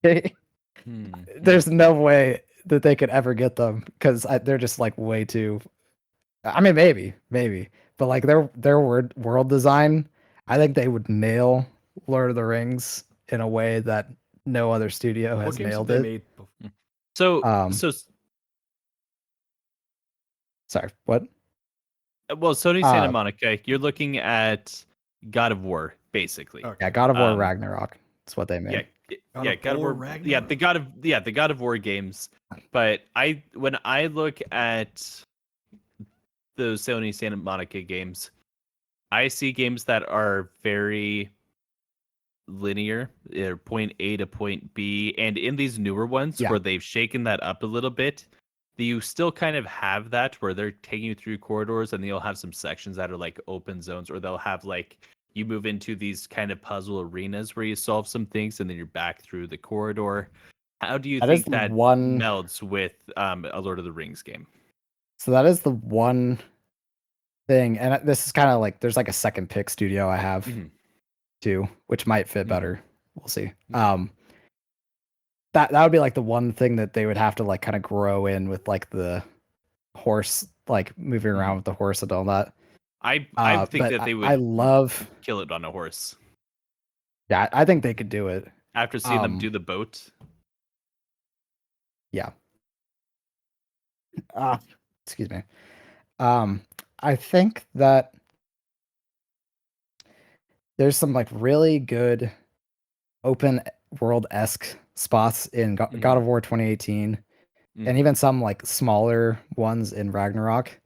There's no way that they could ever get them because they're just like way too. I mean, maybe, but like their world design, I think they would nail Lord of the Rings in a way that no other studio has what games nailed have it. they made before? So sorry, what? Well, Sony Santa Monica, you're looking at God of War, basically. Okay. Yeah, God of War Ragnarok. That's what they made. God of War Ragnarok? Yeah, the God of War games. But when I look at those Sony Santa Monica games, I see games that are very linear, point A to point B, and in these newer ones where they've shaken that up a little bit, you still kind of have that where they're taking you through corridors, and you'll have some sections that are like open zones, or they'll have like you move into these kind of puzzle arenas where you solve some things and then you're back through the corridor. How do you think that melds with a Lord of the Rings game? So that is the one thing, and this is kind of like there's like a second pick studio I have too, which might fit better. We'll see. That would be like the one thing that they would have to like kind of grow in with like the horse, like moving around with the horse and all that. I think that they would. I love kill it on a horse. Yeah, I think they could do it after seeing them do the boat. Yeah. Excuse me. I think that there's some like really good open world-esque spots in God of War 2018 and even some like smaller ones in Ragnarok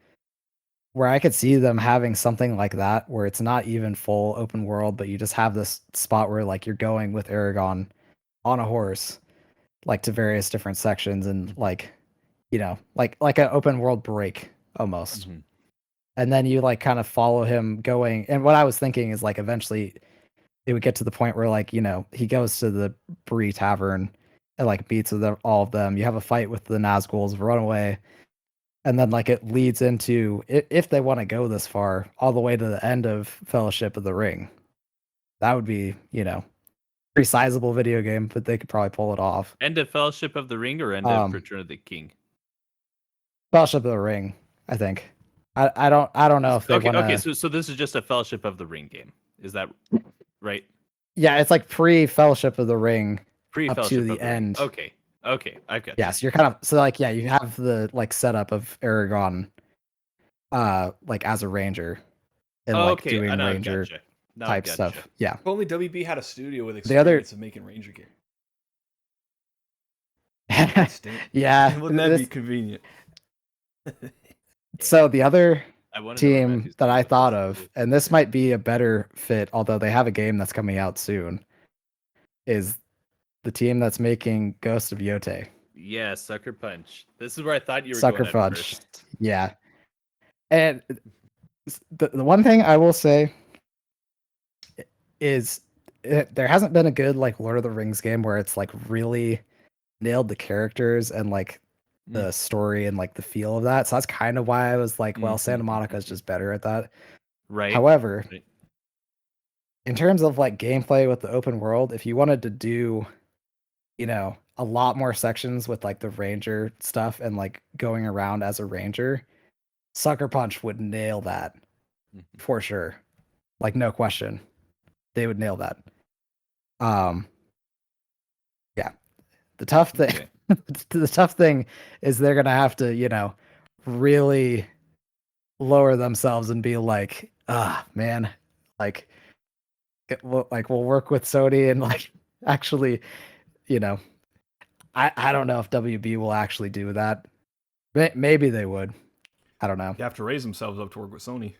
where I could see them having something like that where it's not even full open world, but you just have this spot where like you're going with Aragon on a horse like to various different sections and like, you know, like an open world break almost. And then you like kind of follow him going. And what I was thinking is like eventually it would get to the point where like, you know, he goes to the Bree Tavern and like beats with all of them. You have a fight with the Nazguls, run away. And then like it leads into, if they want to go this far, all the way to the end of Fellowship of the Ring. That would be, you know, pretty sizable video game, but they could probably pull it off. End of Fellowship of the Ring or end of Return of the King? Fellowship of the Ring, I think. I don't know if they want to. Okay, so this is just a Fellowship of the Ring game. Is that right? Yeah, it's like pre-Fellowship of the Ring up to the end. Okay, I've got. Yeah, so you're kind of so like you have the like setup of Aragon, like as a ranger, and like doing ranger type stuff. Yeah. If only WB had a studio with experience of making ranger games. Yeah, wouldn't that be convenient? So the other team that I thought of, and this might be a better fit, although they have a game that's coming out soon, is the team that's making Ghost of Yotei. Yeah, Sucker Punch. This is where I thought you were Sucker going Punch. First. Yeah. And the one thing I will say is there hasn't been a good like Lord of the Rings game where it's like really nailed the characters and like the story and like the feel of that. So that's kind of why I was like, well, Santa Monica is just better at that. Right. However, in terms of like gameplay with the open world, if you wanted to do, you know, a lot more sections with like the ranger stuff and like going around as a ranger, Sucker Punch would nail that. for sure. Like no question, they would nail that. Yeah. The tough thing, Okay. the tough thing is they're gonna have to, really lower themselves and be like, man, like, we'll work with Sony and like actually, you know, I don't know if WB will actually do that. Maybe they would. I don't know. They have to raise themselves up to work with Sony.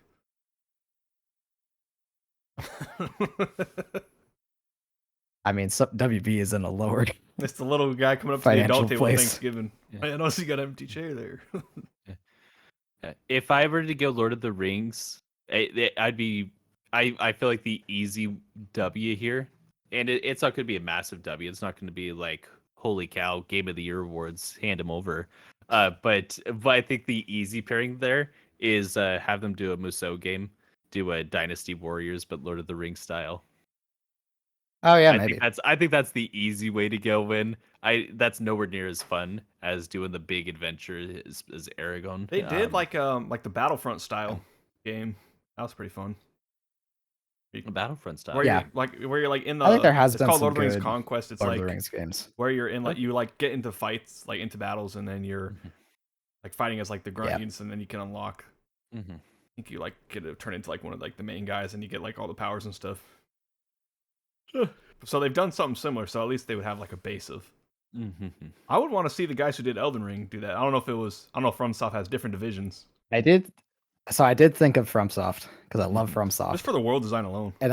I mean, WB is in a lower It's the little guy coming up to the financial adult table at place. Thanksgiving. Yeah. I noticed you got an empty chair there. If I were to go Lord of the Rings, I'd be. I feel like the easy W here, and it's not going to be a massive W. It's not going to be like holy cow, Game of the Year awards, hand them over. But I think the easy pairing there is have them do a Musou game, do a Dynasty Warriors, but Lord of the Rings style. Oh yeah, I maybe. think that's the easy way to go win. That's nowhere near as fun as doing the big adventure as Aragon. They did like the Battlefront style game. That was pretty fun. A Battlefront style. Where Yeah. you're like in the. I think there has it's been called some Lord of the Rings good Conquest. It's Lord of like the Rings games. where you're in like you like get into fights like into battles and then you're like fighting as like the grunt units and then you can unlock. I think you like get to turn into like one of like the main guys and you get like all the powers and stuff. So they've done something similar. So at least they would have like a base of. I would want to see the guys who did Elden Ring do that. I don't know if FromSoft has different divisions. I did think of FromSoft because I love FromSoft. Just for the world design alone. And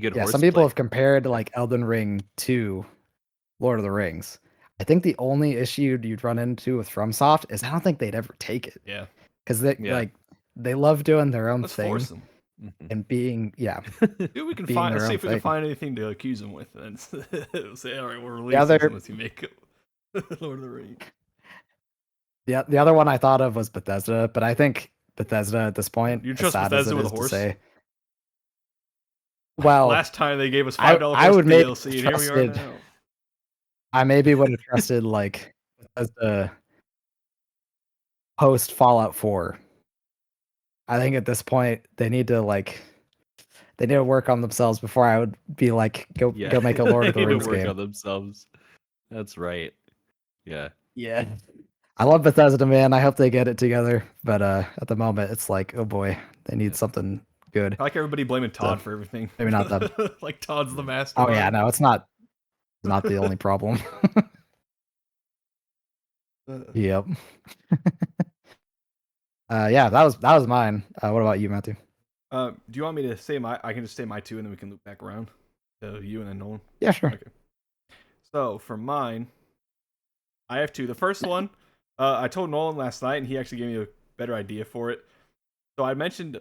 good horse some people play. have compared like Elden Ring to Lord of the Rings. I think the only issue you'd run into with FromSoft is I don't think they'd ever take it. Yeah. Because they love doing their own Let's thing force them. and being Dude, we can being find. their Let's see own if we can thing. find anything to accuse them with, and say, "All right, we're releasing The other- this unless you make it." Lord of the Rings. the other one I thought of was Bethesda, but I think Bethesda at this point, You as trust sad as Bethesda it with is a to horse? say, well, Last time they gave us I $5 would for maybe DLC, and here we are trusted- now. I maybe would have trusted like Bethesda post Fallout 4. I think at this point they need to work on themselves before I would be like go make a Lord of the They need Rings to work game. on themselves. That's right. Yeah. Yeah. I love Bethesda, man. I hope they get it together. But at the moment it's like, oh boy, they need something good. I like everybody blaming Todd for everything. Maybe not them. Like Todd's the master. Oh yeah, no, it's not the only problem. Yep. Yeah, that was mine. What about you, Matthew? Do you want me to say my? I can just say my two, and then we can loop back around to you and then Nolan. Yeah, sure. Okay. So for mine, I have two. The first one, I told Nolan last night, and he actually gave me a better idea for it. So I mentioned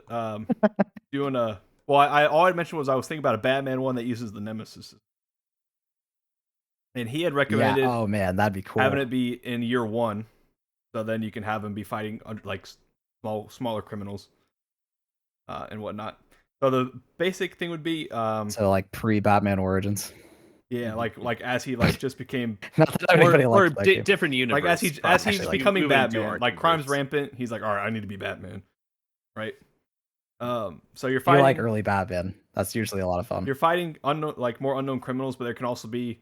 doing a. Well, all I mentioned was I was thinking about a Batman one that uses the Nemesis. And he had recommended. Yeah. Oh man, that'd be cool. Having it be in year one, so then you can have him be fighting like smaller criminals, and whatnot. So the basic thing would be so like pre-Batman Origins. Yeah, like as he like just became Not that anybody or likes that game. different universe. like as he's Actually, becoming moving to Batman, our like crime's universe. rampant. He's like, all right, I need to be Batman, right? So you're You're fighting like early Batman. That's usually a lot of fun. you're fighting more unknown criminals, but there can also be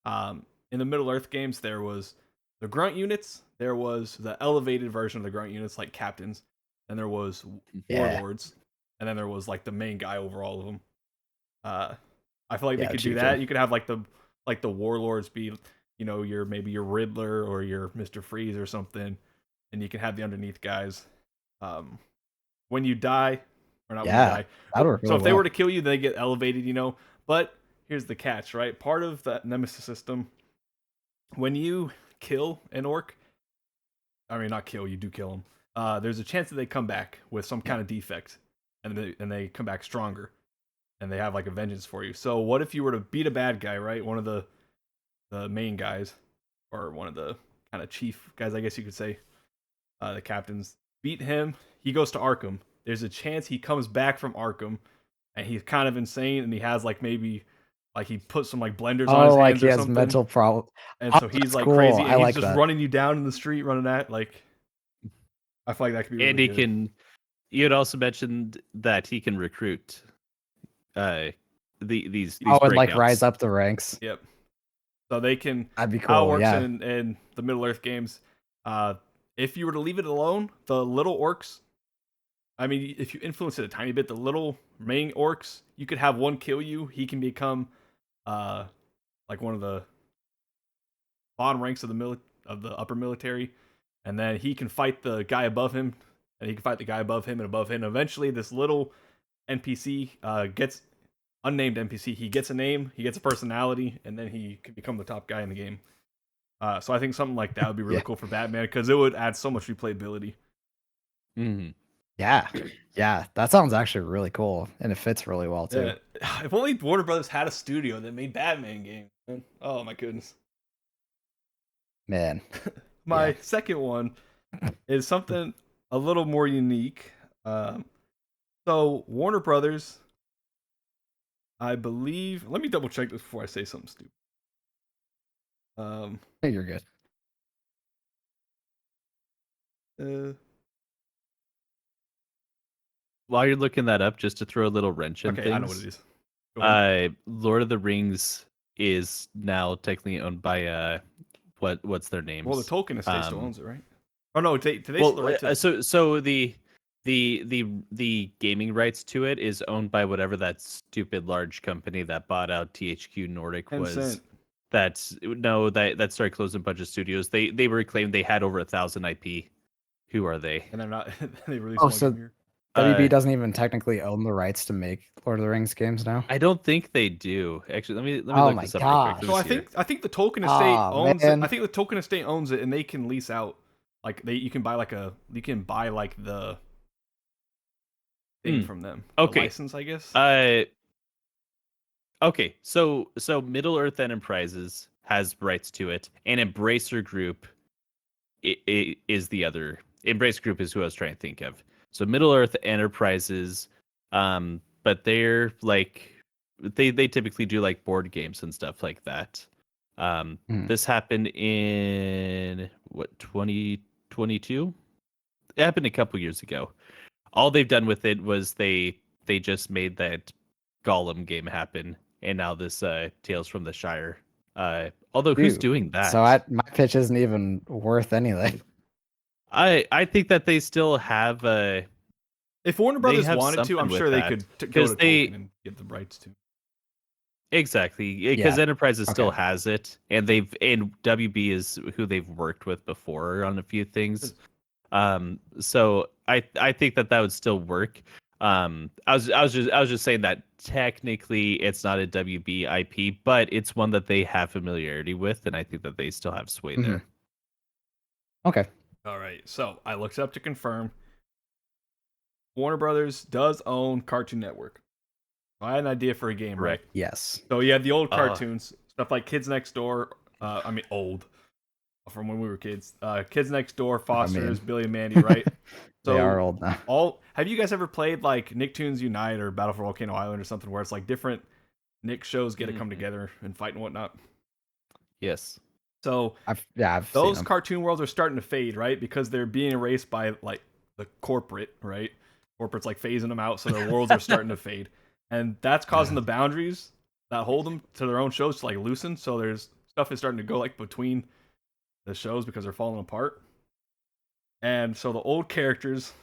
in the Middle Earth games there was the grunt units, there was the elevated version of the grunt units like captains, and there was warlords, and then there was like the main guy over all of them. I feel like they could do that. You could have like the warlords be, maybe your Riddler or your Mr. Freeze or something, and you can have the underneath guys. When you die, or not when you die. That would work So really if they well. were to kill you, they get elevated, But here's the catch, right? Part of that Nemesis system, when you kill an orc, I mean, not kill, you do kill them. There's a chance that they come back with some kind of defect, and they come back stronger, and they have like a vengeance for you. So what if you were to beat a bad guy, right? One of the main guys, or one of the kind of chief guys, I guess you could say, the captains. Beat him, he goes to Arkham. There's a chance he comes back from Arkham, and he's kind of insane, and he has like maybe like he put some like blenders on his hands like he or has something. mental problem. And so he's that's like cool. crazy, and I he's like just that. running you down in the street, running at like. I feel like that could be. Really And he good. can You had also mentioned that he can recruit these Oh, and like breakouts. rise up the ranks. Yep. So they can. That'd be How it cool. works Yeah. in the Middle Earth games. If you were to leave it alone, the little orcs. I mean, if you influence it a tiny bit, the little main orcs, you could have one kill you. He can become, like one of the bottom ranks of the upper military, and then he can fight the guy above him, and he can fight the guy above him and above him. Eventually, this little NPC gets unnamed NPC. He gets a name, he gets a personality, and then he can become the top guy in the game. So I think something like that would be really Yeah. cool for Batman because it would add so much replayability. Mhm. Yeah. Yeah. That sounds actually really cool. And it fits really well too. Yeah. If only Warner Brothers had a studio that made Batman games. Man. Oh my goodness. Man. My Yeah. second one is something a little more unique. So Warner Brothers, I believe. Let me double check this before I say something stupid. You're good. While you're looking that up, just to throw a little wrench in Okay, things. I know what it is. Go ahead. Lord of the Rings is now technically owned by what's their names? Well, the Tolkien estate still owns it, right? Oh no, do they still the right to so the gaming rights to it is owned by whatever that stupid large company that bought out THQ Nordic was. Tencent. That started closing a bunch of studios. They were claimed they had over 1,000 IP. Who are they? And they're not. They released Oh, one so game here. WB doesn't even technically own the rights to make Lord of the Rings games now. I don't think they do. Actually, let me Oh look my this up gosh. real quick. So I think the Tolkien estate Aw, owns it. man. I think the Tolkien estate owns it, and they can lease out. Like you can buy the thing from them. Okay. The license, I guess. Okay. So Middle Earth Enterprises has rights to it, and Embracer Group is the other. Embracer Group is who I was trying to think of. So Middle Earth Enterprises, but they're like they typically do like board games and stuff like that. This happened in what 2022? It happened a couple years ago. All they've done with it was they just made that Gollum game happen, and now this Tales from the Shire. Although who's Dude, doing that? So my pitch isn't even worth anything. I think that they still have If Warner they Brothers have wanted to, I'm something sure with they that, could go 'cause to they- Tolkien and get the rights to. exactly because Enterprises still Okay. has it, and WB is who they've worked with before on a few things. So I think that would still work. I was just saying that technically it's not a WB IP, but it's one that they have familiarity with, and I think that they still have sway there. Okay. All right, so I looked up to confirm. Warner Brothers does own Cartoon Network. I had an idea for a game, right? Yes. So you had the old cartoons, stuff like Kids Next Door. Old from when we were kids. Kids Next Door, Foster's, Billy and Mandy, right? So They are old now. Have you guys ever played like Nicktoons Unite or Battle for Volcano Island or something where it's like different Nick shows get to come together and fight and whatnot? Yes. So I've those seen them. cartoon worlds are starting to fade, right? Because they're being erased by like the corporate, right? Corporate's like phasing them out, so their worlds are starting to fade, and that's causing the boundaries that hold them to their own shows to like loosen. So there's stuff is starting to go like between the shows because they're falling apart. And so the old characters,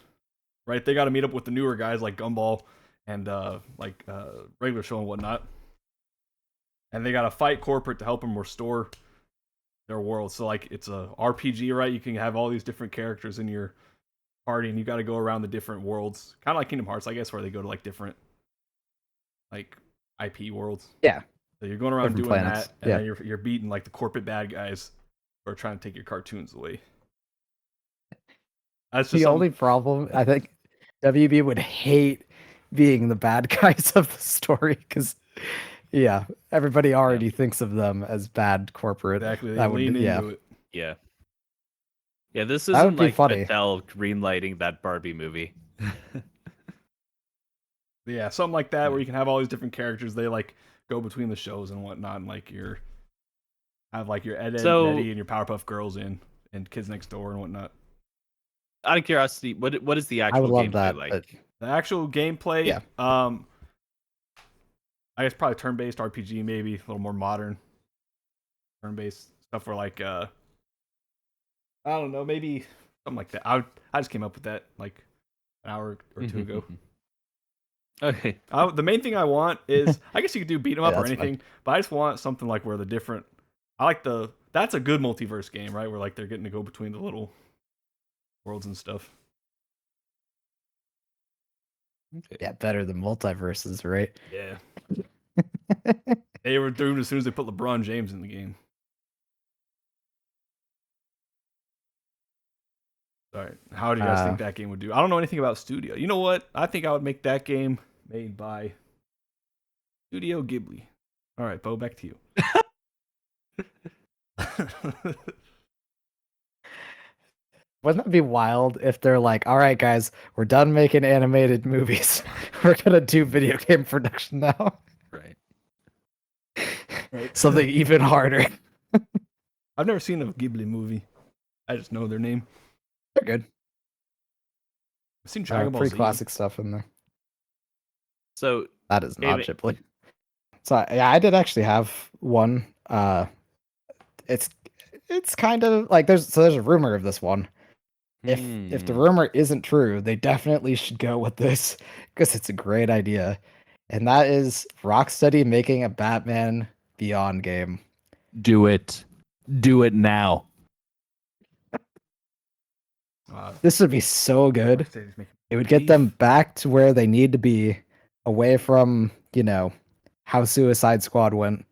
right? They got to meet up with the newer guys like Gumball and regular show and whatnot, and they got to fight corporate to help them restore their world. So like it's a RPG, right? You can have all these different characters in your party, and you got to go around the different worlds, kind of like Kingdom Hearts, I guess, where they go to like different like IP worlds. Yeah. So you're going around Different doing planets. that, and Yeah. then you're beating like the corporate bad guys who are trying to take your cartoons away. That's just The only problem, I think, WB would hate being the bad guys of the story because, yeah, everybody already thinks of them as bad corporate. exactly they That would lean be, yeah. into it. Yeah. Yeah, this That would isn't be like funny. Mattel greenlighting that Barbie movie. Yeah, something like that where you can have all these different characters. They like go between the shows and whatnot, and like have like your Ed, Ed So- and Eddie and your Powerpuff Girls and Kids Next Door and whatnot. out of curiosity, what is the I actual would love gameplay that, like? but The actual gameplay, Yeah. I guess probably turn-based RPG, maybe a little more modern turn-based stuff where like I don't know, maybe something like that. I just came up with that like an hour or two ago. Okay. The main thing I want is, I guess you could do beat 'em up Yeah, or that's fine. anything, but I just want something like where the different. I like that's a good multiverse game, right? Where like they're getting to go between the little worlds and stuff. Okay. Yeah, better than multiverses, right? Yeah, they were doomed as soon as they put LeBron James in the game. All right, how do you guys think that game would do? I don't know anything about Studio. You know what? I think I would make that game made by Studio Ghibli. All right, Bo, back to you. Wouldn't that be wild if they're like, all right, guys, we're done making animated movies. We're gonna do video game production now. Right. Something even harder. I've never seen a Ghibli movie. I just know their name. They're good. I've seen Dragon Ball Pretty Z. classic stuff in there. So That is not Amy- Ghibli. So yeah, I did actually have one. It's kind of like there's a rumor of this one. If the rumor isn't true, they definitely should go with this because it's a great idea. And that is Rocksteady making a Batman Beyond game. do it now. This would be so good. Rocksteady's making It would get them back to where they need to be, away from, how Suicide Squad went.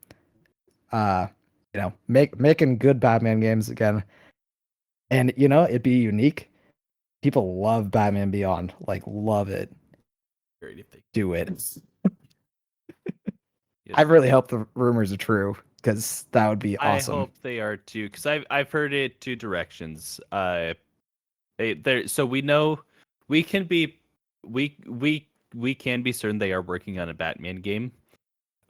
Making good Batman games again. And it'd be unique. People love Batman Beyond. Like, love it. great if they Do it. Yes. I really hope the rumors are true, because that would be awesome. I hope they are too, because I've heard it two directions. So we know we can be certain they are working on a Batman game.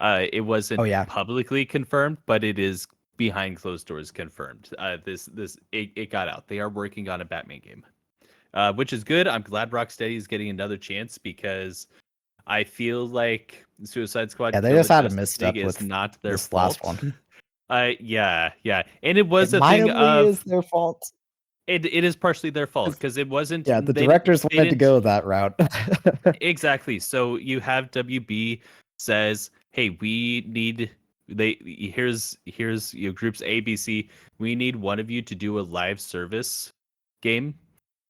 It wasn't publicly confirmed, but it is behind closed doors confirmed. It got out. They are working on a Batman game, which is good. I'm glad Rocksteady is getting another chance, because I feel like Suicide Squad. Yeah, they just had a misstep is with not their this fault. last one. Yeah, and it was It a thing mildly of is their fault. it is partially their fault, because it wasn't. Yeah, the directors wanted to go that route. Exactly. So you have WB says, "Hey, we need here's groups ABC. We need one of you to do a live service game,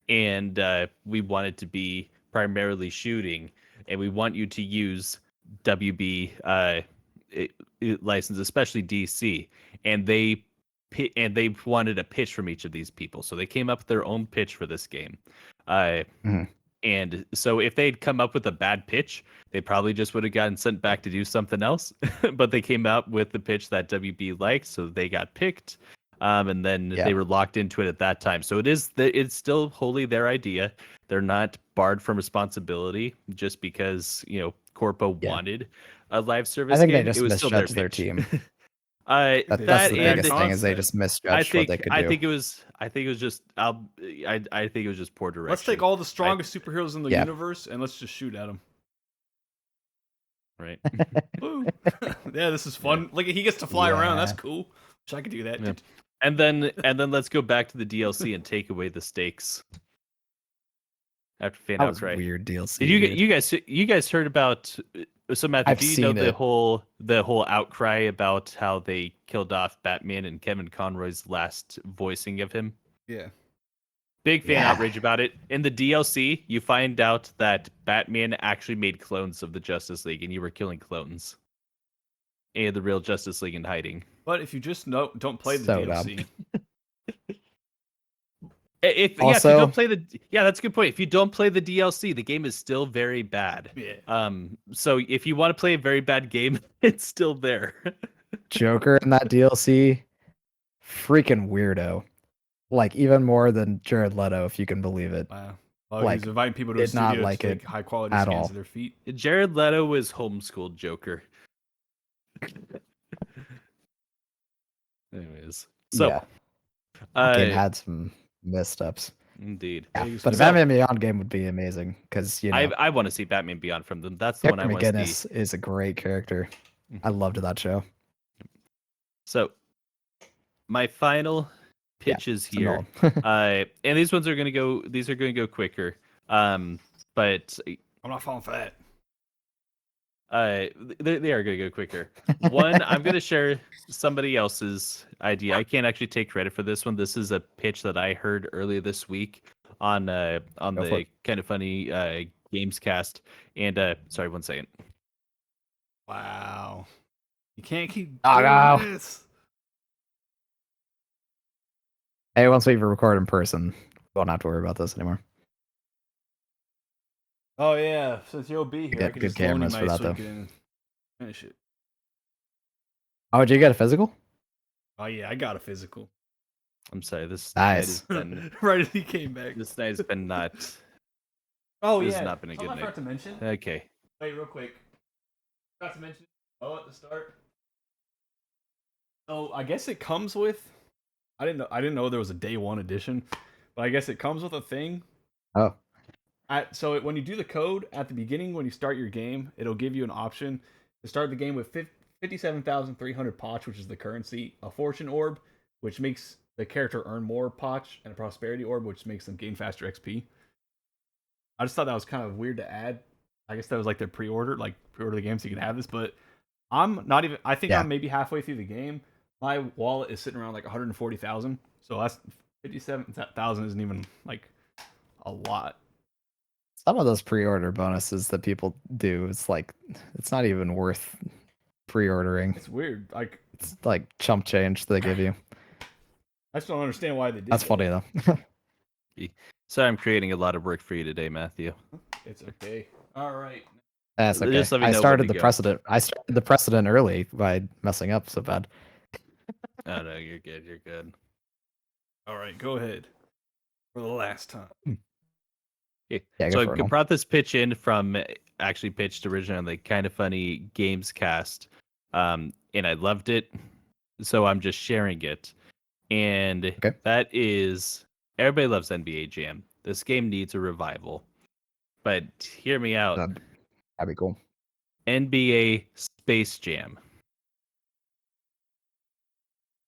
and we want it to be primarily shooting, and we want you to use WB license, especially DC." And they wanted a pitch from each of these people, so they came up with their own pitch for this game. And so if they'd come up with a bad pitch, they probably just would have gotten sent back to do something else. But they came out with the pitch that WB liked, so they got picked. And then they were locked into it at that time. So it's still wholly their idea. They're not barred from responsibility just because Corpo wanted a live service. I think game. they just It was still misjudged their team. That's the biggest thing is they just misjudged what they could do. I think it was just poor direction. Let's take all the strongest superheroes in the universe and let's just shoot at them. Right. Yeah, this is fun. Like, he gets to fly around. That's cool. Wish I could do that. Yeah. And then let's go back to the DLC and take away the stakes. After fan That outs, was right? Weird DLC. Did you guys heard about? So Matthew, I've do you know seen the it. whole outcry about how they killed off Batman and Kevin Conroy's last voicing of him? Yeah. Big fan outrage about it. In the DLC, you find out that Batman actually made clones of the Justice League, and you were killing clones. And the real Justice League in hiding. But if you just don't play the DLC. If you don't play that's a good point. If you don't play the DLC, the game is still very bad. Yeah. So if you want to play a very bad game, it's still there. Joker in that DLC, freaking weirdo. Like, even more than Jared Leto, if you can believe it. Wow. Well, he's inviting people to his did not studio like to it take high quality at scans all. of their feet. Jared Leto was homeschooled Joker. Anyways, so Game had some missteps. Indeed. Yeah, Vegas but a was Batman Beyond game would be amazing because I want to see Batman Beyond from them. That's the one I Terry want to see. McGinnis is a great character. I loved that show. So my final pitches so here. And these ones are gonna go. These are gonna go quicker. But I'm not falling for that. they are gonna go quicker. One, I'm gonna share somebody else's idea. I can't actually take credit for this one. This is a pitch that I heard earlier this week on the Kind of Funny Games Cast. And sorry, 1 second. Wow. You can't keep Oh, doing no. this. Hey, once we record in person, we won't have to worry about this anymore. Oh yeah, since you'll be here, Get I can good just loan you cameras my for that, though. Suikoden and finish it. Oh, did you get a physical? Oh yeah, I got a physical. I'm sorry. This Nice. night has been Right as he came back. this night has been not. Oh this yeah. has not been a good Something I night. forgot to mention. Okay. Wait, real quick. Forgot to mention. Oh, at the start. So I guess it comes with. I didn't know there was a day one edition, but I guess it comes with a thing. Oh. So when you do the code at the beginning, when you start your game, it'll give you an option to start the game with 57,300 poch, which is the currency, a fortune orb, which makes the character earn more poch, and a prosperity orb, which makes them gain faster XP. I just thought that was kind of weird to add. I guess that was like their pre-order the game so you can have this, but I'm not even. I think I'm maybe halfway through the game. My wallet is sitting around like 140,000, so that's 57,000 isn't even like a lot. Some of those pre-order bonuses that people do, it's not even worth pre-ordering. It's weird. Like It's like chump change they give you. I just don't understand why they did. That's that. funny though. Sorry, I'm creating a lot of work for you today, Matthew. It's okay. All right. That's okay. Just let me I know when started to the go. precedent. I started the precedent early by messing up so bad. Oh no, you're good. You're good. All right. Go ahead. For the last time. Okay. Yeah, So go I for it, brought this pitch in from actually pitched originally on the Kind of Funny Games Cast, and I loved it, so I'm just sharing it. And that is, everybody loves NBA Jam. This game needs a revival, but hear me out. That'd be cool. NBA Space Jam.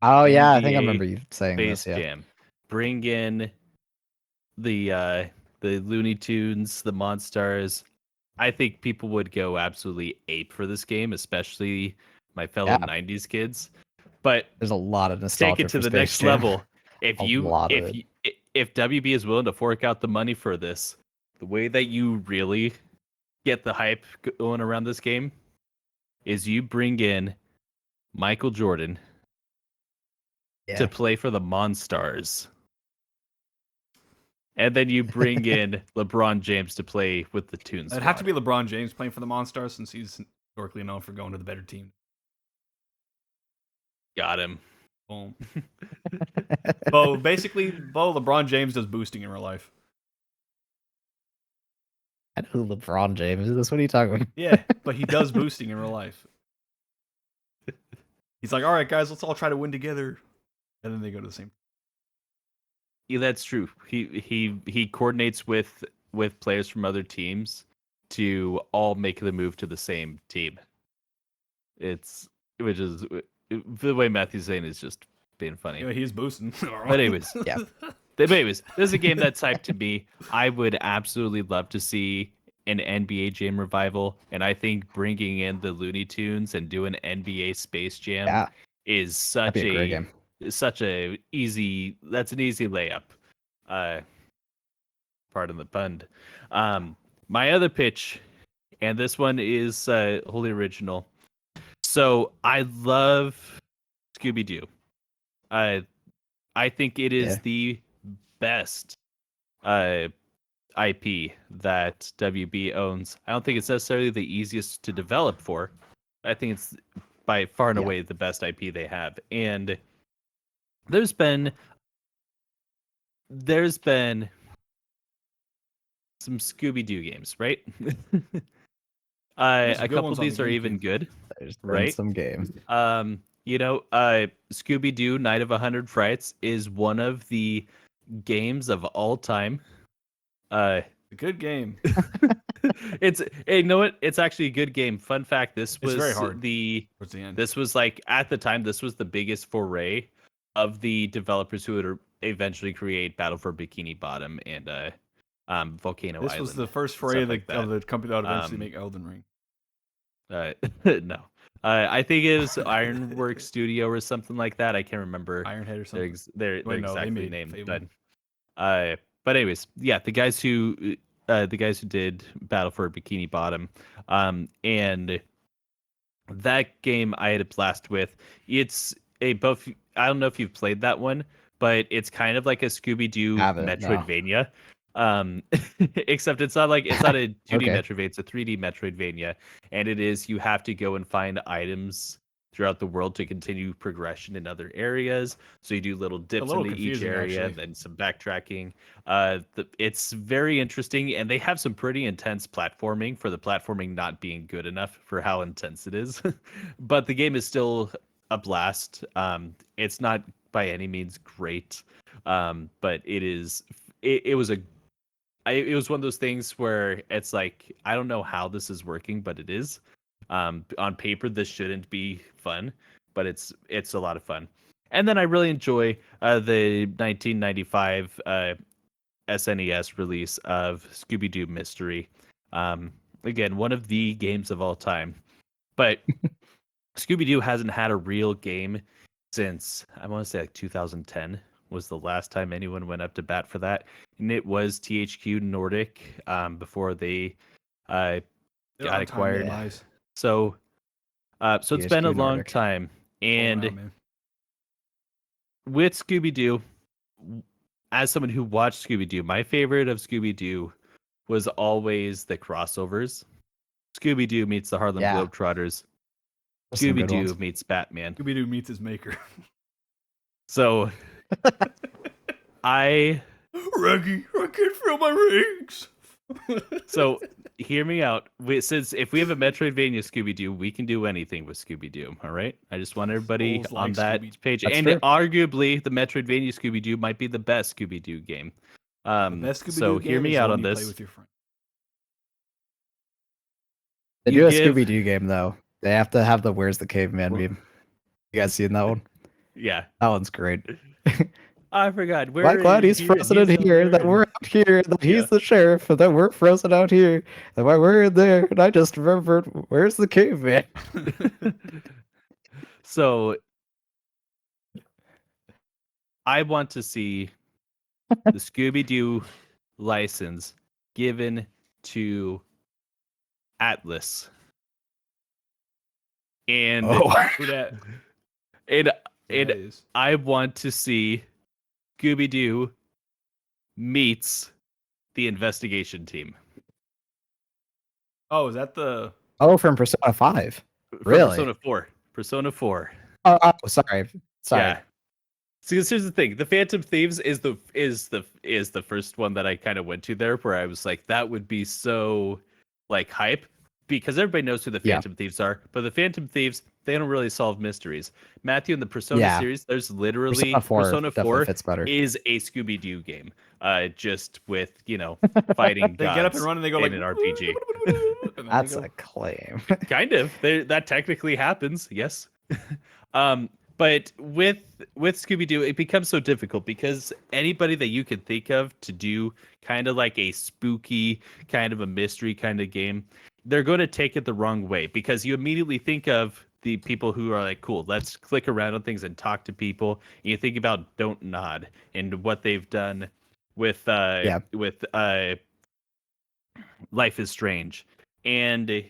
Oh yeah, I think I NBA remember you saying Space this. Yeah. Jam. Bring in the Looney Tunes, the Monstars. I think people would go absolutely ape for this game, especially my fellow '90s kids. But there's a lot of nostalgia. Take it to for the Space next Jam. level. If WB is willing to fork out the money for this, the way that you really get the hype going around this game is you bring in Michael Jordan to play for the Monstars. And then you bring in LeBron James to play with the Toons. It'd have to be LeBron James playing for the Monstars since he's historically known for going to the better team. Got him. Boom. Basically, LeBron James does boosting in real life. I know who LeBron James is. What are you talking about? Yeah, but he does boosting in real life. He's like, all right, guys, let's all try to win together. And then they go to the same. Yeah, that's true. He coordinates with players from other teams to all make the move to the same team. Which is the way Matthew's saying is just being funny. Yeah, he's boosting. But anyways, this is a game that's hyped to me. I would absolutely love to see an NBA Jam revival, and I think bringing in the Looney Tunes and doing NBA Space Jam is such a great game. Such a easy. That's an easy layup. Pardon the pun. My other pitch, and this one is wholly original. So I love Scooby Doo. I think it is the best IP that WB owns. I don't think it's necessarily the easiest to develop for. I think it's by far and away the best IP they have. And there's been some Scooby Doo games, right? A couple of these are even good. There's right? Some games. Scooby Doo Night of 100 Frights is one of the games of all time. A good game. You know what? It's actually a good game. Fun fact: this was very hard the towards the end. this was like at the time this was the biggest foray of the developers who would eventually create Battle for Bikini Bottom and Volcano This Island. was the first foray of like the company that would eventually Um, make Elden Ring. No. I think it was Ironworks Studio or something like that. I can't remember Ironhead or their something. their, Wait, their no, they exactly made name. Fable. But anyways, yeah, the guys who did Battle for Bikini Bottom, and that game I had a blast with. It's a both. I don't know if you've played that one, but it's kind of like a Scooby Doo Haven't, no. Metroidvania. Except it's not a 2D Okay. Metroidvania, it's a 3D Metroidvania, and it is you have to go and find items throughout the world to continue progression in other areas. So you do little dips little into each confusing, area, actually. and then some backtracking. It's very interesting, and they have some pretty intense platforming for the platforming not being good enough for how intense it is. But the game is still a blast. It's not by any means great, but it is. It was it was one of those things where it's like I don't know how this is working, but it is. On paper, this shouldn't be fun, but it's a lot of fun. And then I really enjoy the 1995 SNES release of Scooby Doo Mystery. Again, one of the games of all time. But Scooby Doo hasn't had a real game since I want to say like 2010 was the last time anyone went up to bat for that, and it was THQ Nordic before they got acquired. So it's been a THQ long Nordic. time, and man. with Scooby Doo, as someone who watched Scooby Doo, my favorite of Scooby Doo was always the crossovers. Scooby Doo meets the Harlem Yeah. Globetrotters. There's some Scooby good Doo ones. meets Batman. Scooby Doo meets his maker. So I Raggy, I can't feel my rings. So hear me out. Since if we have a Metroidvania Scooby Doo, we can do anything with Scooby Doo. All right. I just want everybody Souls on like that Scooby-Doo. page, That's and fair. arguably the Metroidvania Scooby Doo might be the best Scooby Doo game. The best Scooby-Doo So game hear me is the out one on you this. play with your friend. They You do a give- Scooby Doo game though. They have to have the "Where's the Caveman" meme. You guys seen that one? Yeah, That one's great. I forgot. Why glad he's frozen in here, that we're out here, that he's the sheriff, and that we're frozen out here, and why we're in there, and I just remembered, where's the caveman? So I want to see the Scooby Doo license given to Atlas. And Who that? and That is. I want to see Scooby Doo meets the investigation team. Oh, is that the? Oh, from Persona 5. From Really? Persona 4. Persona 4. Oh, sorry. Yeah. See, here's the thing. The Phantom Thieves is the first one that I kind of went to there, where I was like, that would be so like hype, because everybody knows who the Phantom Thieves are, but the Phantom Thieves, they don't really solve mysteries. Matthew, in the Persona series, there's literally Persona 4 fits better. is a Scooby Doo game, just with fighting. They get up and run and they go like an RPG. That's a claim. Kind of. That technically happens. Yes. But with Scooby Doo, it becomes so difficult because anybody that you can think of to do kind of like a spooky, kind of a mystery kind of game, they're going to take it the wrong way, because you immediately think of the people who are like, cool, let's click around on things and talk to people. And you think about Don't Nod and what they've done with Life is Strange, and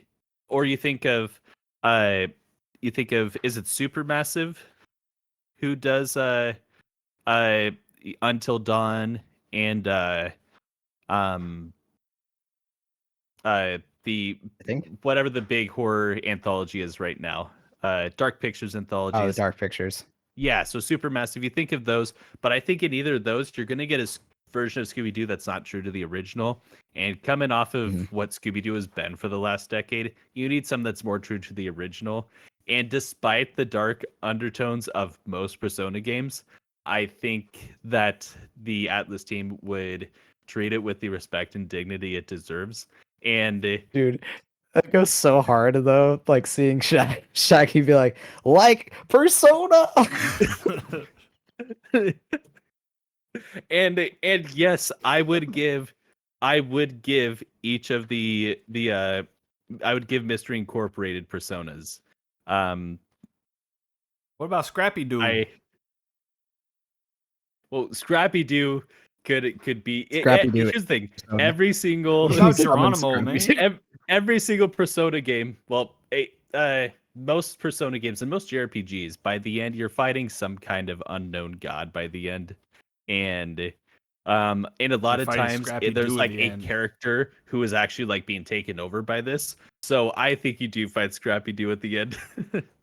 or you think of is it Supermassive, who does Until Dawn and the I think. whatever the big horror anthology is right now, Dark Pictures anthologies. Oh, the Dark Pictures. Yeah, so Supermassive, you think of those, but I think in either of those, you're going to get a version of Scooby-Doo that's not true to the original. And coming off of what Scooby-Doo has been for the last decade, you need something that's more true to the original. And despite the dark undertones of most Persona games, I think that the Atlas team would treat it with the respect and dignity it deserves. And Dude, that goes so hard though. Like seeing Shaggy be like Persona. and yes, I would give each of I would give Mystery Incorporated personas. What about Scrappy Doo? Scrappy Doo could be. Scrappy Doo. Here's the thing: Persona. every single What about Summon Geronimo, Scrappy. man? every single Persona game. Well, most Persona games and most JRPGs, by the end, you're fighting some kind of unknown god by the end, and a lot of times there's Doo like at a the end. character who is actually like being taken over by this. So I think you do fight Scrappy Doo at the end.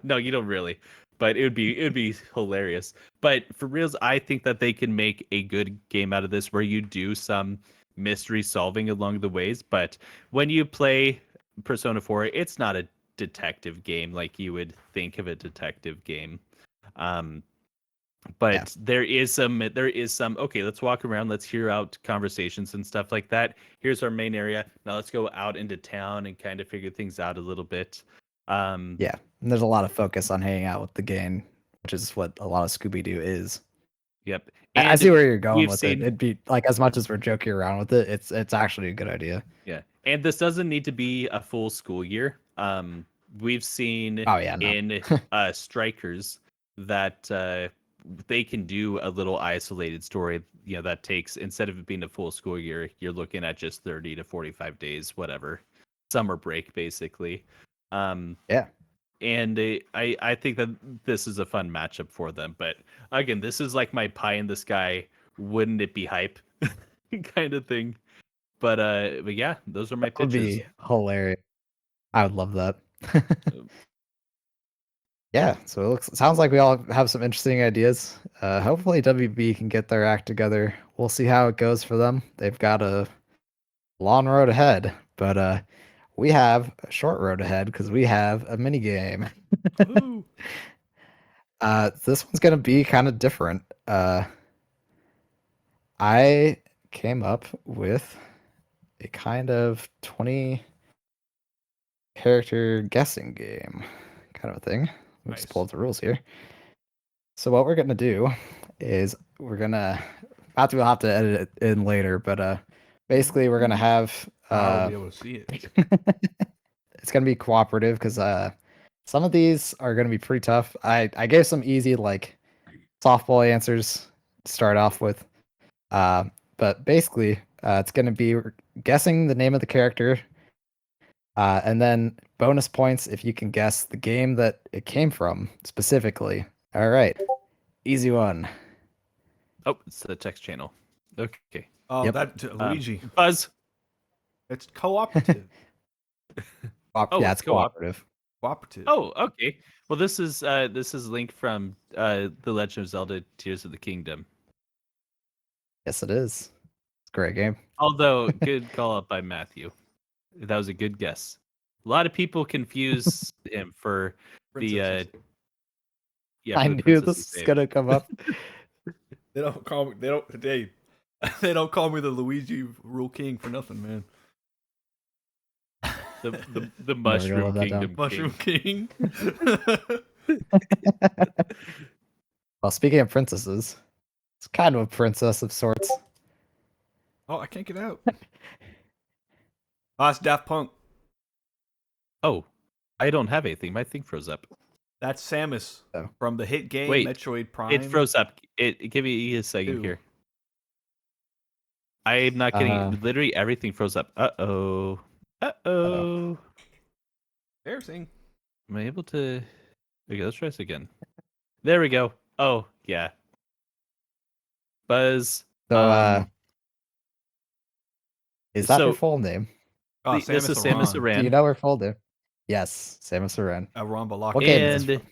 No, you don't really, but it would be hilarious. But for reals, I think that they can make a good game out of this where you do some mystery solving along the ways. But when you play Persona 4, it's not a detective game like you would think of a detective game. But there is some okay, let's walk around, let's hear out conversations and stuff like that. Here's our main area. Now let's go out into town and kind of figure things out a little bit. Yeah, and there's a lot of focus on hanging out with the gang, which is what a lot of Scooby-Doo is. Yep. I see where you're going with seen, it. It'd be like, as much as we're joking around with it, it's actually a good idea. Yeah. And this doesn't need to be a full school year. We've seen in Strikers that they can do a little isolated story, that takes, instead of it being a full school year, you're looking at just 30 to 45 days, whatever. Summer break, basically. Yeah. And I think that this is a fun matchup for them. But again, this is like my pie in the sky, wouldn't it be hype kind of thing. But yeah, those are my pitches. That would be hilarious. I would love that. Yeah, so it sounds like we all have some interesting ideas. Hopefully WB can get their act together. We'll see how it goes for them. They've got a long road ahead, but we have a short road ahead because we have a mini game. This one's gonna be kind of different. I came up with a kind of 20 character guessing game kind of a thing. Let me just pull up the rules here. So what we're gonna do is we'll have to edit it in later, but basically we're gonna have I'll be able to see it. It's gonna be cooperative because some of these are gonna be pretty tough. I gave some easy like softball answers to start off with, but basically it's gonna be guessing the name of the character, and then bonus points if you can guess the game that it came from specifically. All right, easy one. Oh, it's the text channel. Okay. Oh, Yep. that Luigi. Buzz. It's cooperative. Yeah, it's cooperative. Cooperative. Oh, okay. Well, this is Link from The Legend of Zelda: Tears of the Kingdom. Yes, it is. It's a great game. Although, good call up by Matthew. That was a good guess. A lot of people confuse him for the I knew this was gonna come up. They don't call me. They don't call me the Luigi Rule King for nothing, man. The Mushroom Kingdom. Mushroom King. Well, speaking of princesses, it's kind of a princess of sorts. Oh, I can't get out. Oh, it's Daft Punk. Oh, I don't have anything. My thing froze up. That's Samus from the hit game Metroid Prime. It froze up. Give me a second here. I'm not getting literally everything froze up. Uh-oh. Embarrassing. Am I able to? Okay, let's try this again. There we go. Oh, yeah. Buzz. So, is that her full name? Oh, this is Samus Aran. Do you know her full name? Yes, Samus Aran. What game is this from?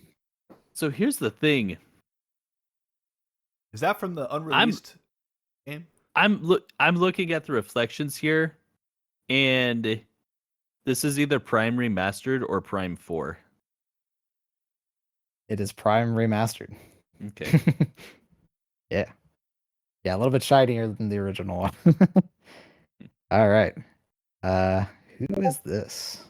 So here's the thing. Is that from the unreleased game? I'm looking at the reflections here, and this is either Prime Remastered or Prime 4. It is Prime Remastered. Okay. Yeah. Yeah, a little bit shinier than the original one. All right. Who is this?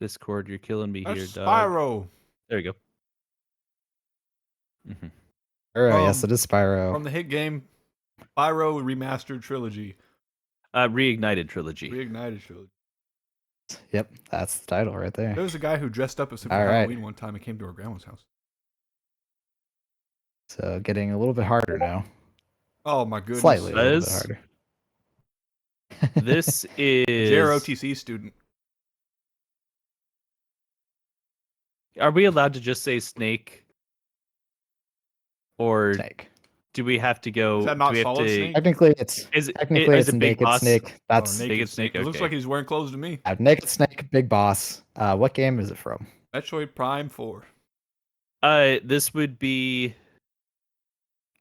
Discord, you're killing me here, That's dog. Spyro. There you go. Mm-hmm. Spyro, yes, it is Spyro. From the hit game Spyro Remastered Trilogy. Reignited trilogy. Reignited Trilogy. Yep, that's the title right there. There was a guy who dressed up as him for All right. Halloween one time and came to our grandma's house. So getting a little bit harder now. Oh my goodness. Slightly a little bit Buzz? harder. This is. JROTC student. Are we allowed to just say snake? Or Snake. do we have to go? Is that not do we have Solid to, Snake? Technically, it's Is it, technically is it's it Big Naked Boss? Snake. That's Naked Snake, It looks okay. like he's wearing clothes to me. Naked Snake, Big Boss. What game is it from? Metroid Prime 4. This would be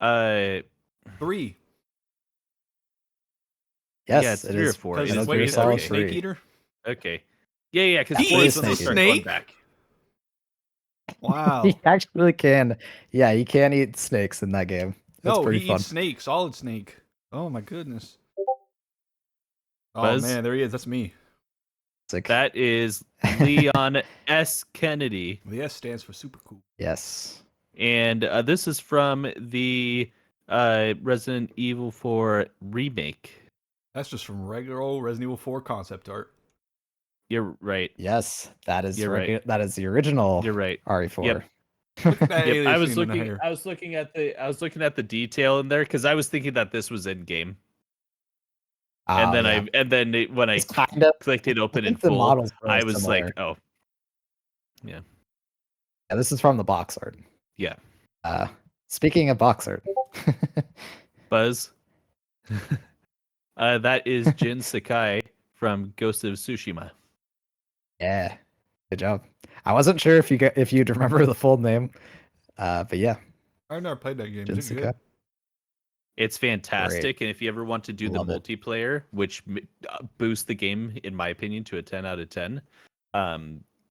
3. Yes, yeah, it's it 3 or is. 4. Because Metal It's Gear three, Solid okay. Snake 3. Eater. Okay. Yeah, because He 4 is is the Snake start Eater. going Snake? back. Wow. He actually can. Yeah, he can eat snakes in that game. That's No, pretty he fun. eats Snake. Solid Snake. Oh my goodness. Oh Buzz? man, there he is. That's me. Sick. That is Leon S. Kennedy. The S stands for super cool. Yes. And this is from the Resident Evil 4 remake. That's just from regular old Resident Evil 4 concept art. You're right. Yes, that is You're right. That is the original You're right. RE4. Yep. Look at that Yep. alien I was scene in the looking. hair. I was looking at the detail in there because I was thinking that this was in game, and then yeah. when I It's kind of. clicked it I open in think the full, model's really I was similar. like, oh, yeah, Yeah, this is from the box art. yeah. Speaking of box art, Buzz. That is Jin Sakai from Ghost of Tsushima. yeah, good job. I wasn't sure if you'd remember the full name, but yeah, I've never played that game. Is it Jinsuke. good? It's fantastic, and if you ever want to do Love the it. multiplayer, which boosts the game, in my opinion, to a 10 out of 10,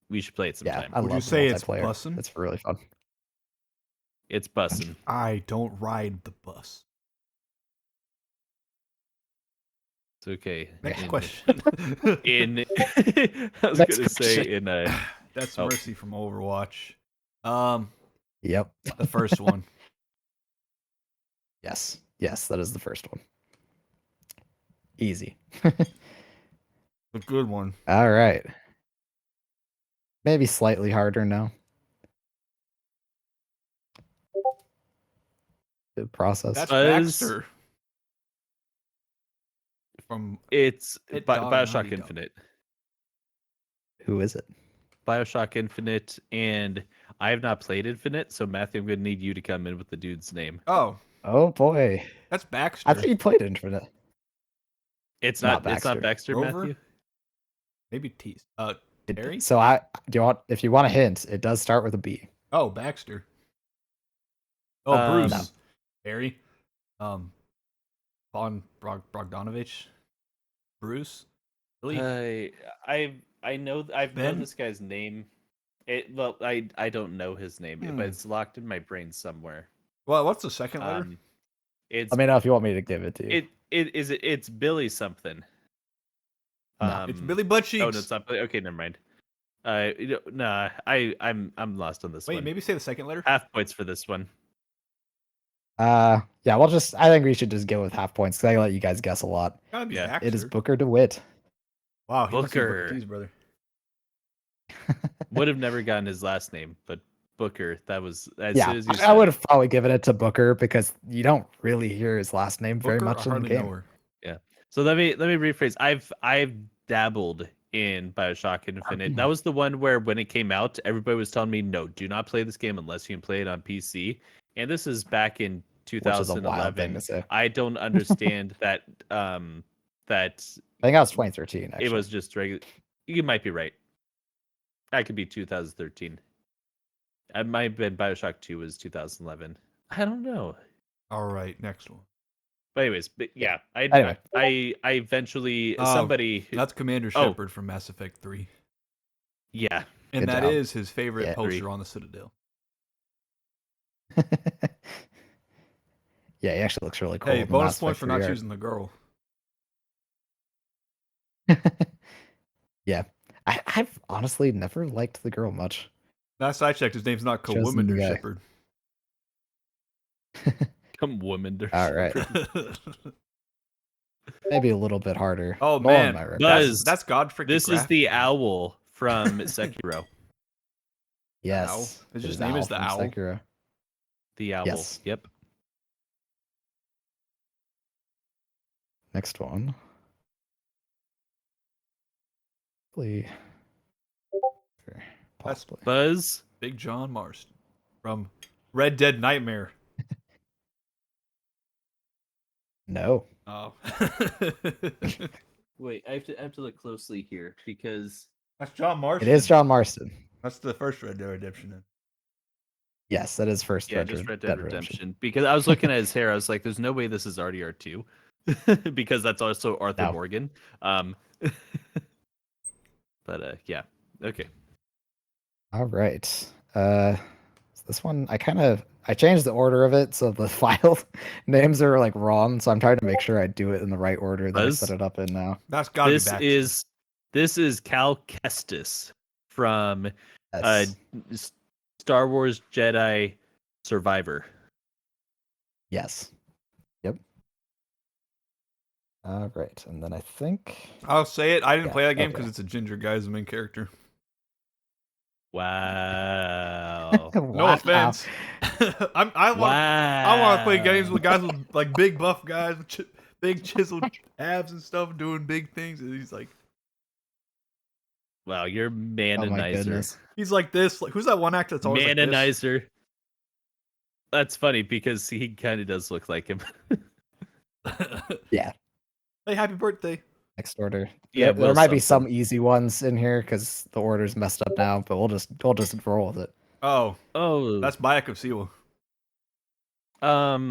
we should play it Yeah, sometime. I Would you love say the it's multiplayer. bussin'? It's really fun. It's bussin'. I don't ride the bus. It's okay. Next In- question. In I was Next gonna say question. in That's Oh. Mercy from Overwatch. Yep. The first one. Yes, that is the first one. Easy. The good one. All right. Maybe slightly harder now. Good process. That's Buzz. Baxter. From it's It Bi- Dog Bioshock Naughty Dog. Infinite. Who is it? Bioshock Infinite, and I have not played Infinite, so Matthew, I'm gonna need you to come in with the dude's name. Oh, Oh boy, that's Baxter. I thought you played Infinite. It's Not not. It's not Baxter, Rover? Matthew. Maybe T. Harry? So if you want a hint, it does start with a B. Oh, Baxter. Oh, Bruce. No. Harry. Bogdanovich. Bruce. Really? I know I've Ben? known this guy's name. I don't know his name, Hmm. but it's locked in my brain somewhere. Well, what's the second letter? It's Let me know if you want me to give it to you. it's Billy something. No. It's Billy Buttcheeks. Oh, no, it's not. Okay, never mind. Nah, I'm lost on this Wait, one. maybe say the second letter. Half points for this one. Yeah, I think we should just go with half points because I let you guys guess a lot. Gotta be Yeah. Baxter. It is Booker DeWitt. Wow, he must be Booker. Booker T's brother. Would have never gotten his last name, but Booker. That was as Yeah, soon as you I said would it. have probably given it to Booker because you don't really hear his last name very Booker, much I in the hardly game. know her. So let me rephrase. I've dabbled in Bioshock Infinite. That was the one where when it came out, everybody was telling me, no, do not play this game unless you can play it on PC. And this is back in Which is a wild thing 2011. to say. I don't understand that that I think that was 2013. Actually, it was just regular. You might be right. That could be 2013. It might have been Bioshock 2 was 2011. I don't know. All right, next one. But anyways, but yeah, Anyway. I eventually Oh, somebody That's Commander Oh. Shepard from Mass Effect 3. yeah. And Good that job. is his favorite Yeah, poster three. on the Citadel. Yeah, he actually looks really cool. Hey, in the bonus Mass points Effect for 3 not art. choosing the girl. Yeah, I've honestly never liked the girl much. Last I checked, his name's not Chosen the Cowomander guy. Shepherd. Come woman, there. All right, maybe a little bit harder. Oh Nolan man, might recognize. that's Godfrey. This is the owl from Sekiro. Owl. Yes, His it just is name Owl is the from Owl. Sekiro. The owl. Yes. Yep. Next one. Possibly. Possibly. Buzz. Big John Marston from Red Dead Nightmare. No. Oh. Wait, I have to look closely here because That's John It Marston. is John Marston. That's the first Red Dead Redemption. Yes, that is first yeah, just Red Dead Redemption. Redemption. Because I was looking at his hair, I was like, "There's no way this is RDR2," because that's also Arthur No. Morgan. But yeah, okay. All right. This one I changed the order of it so the file names are like wrong, so I'm trying to make sure I do it in the right order that I set it up in now. That's gotta This be back. this is Cal Kestis from Yes. Star Wars Jedi Survivor. Yes. Yep. All right, and then I think I'll say it. I didn't Yeah, play that game okay. because it's a ginger guy as the main character. Wow. No Wow. offense. I want to play games with guys with like big buff guys with big chiseled abs and stuff doing big things. And he's like, Wow, you're Oh my manonizer. goodness. he's like this. Like, who's that one actor that's always like this? Manonizer. That's funny because he kind of does look like him. Yeah. Hey, happy birthday. Next order. Yeah, there Will might be something. some easy ones in here because the order's messed up now, but we'll just roll with it. Oh, Oh, that's Bayek of Siwa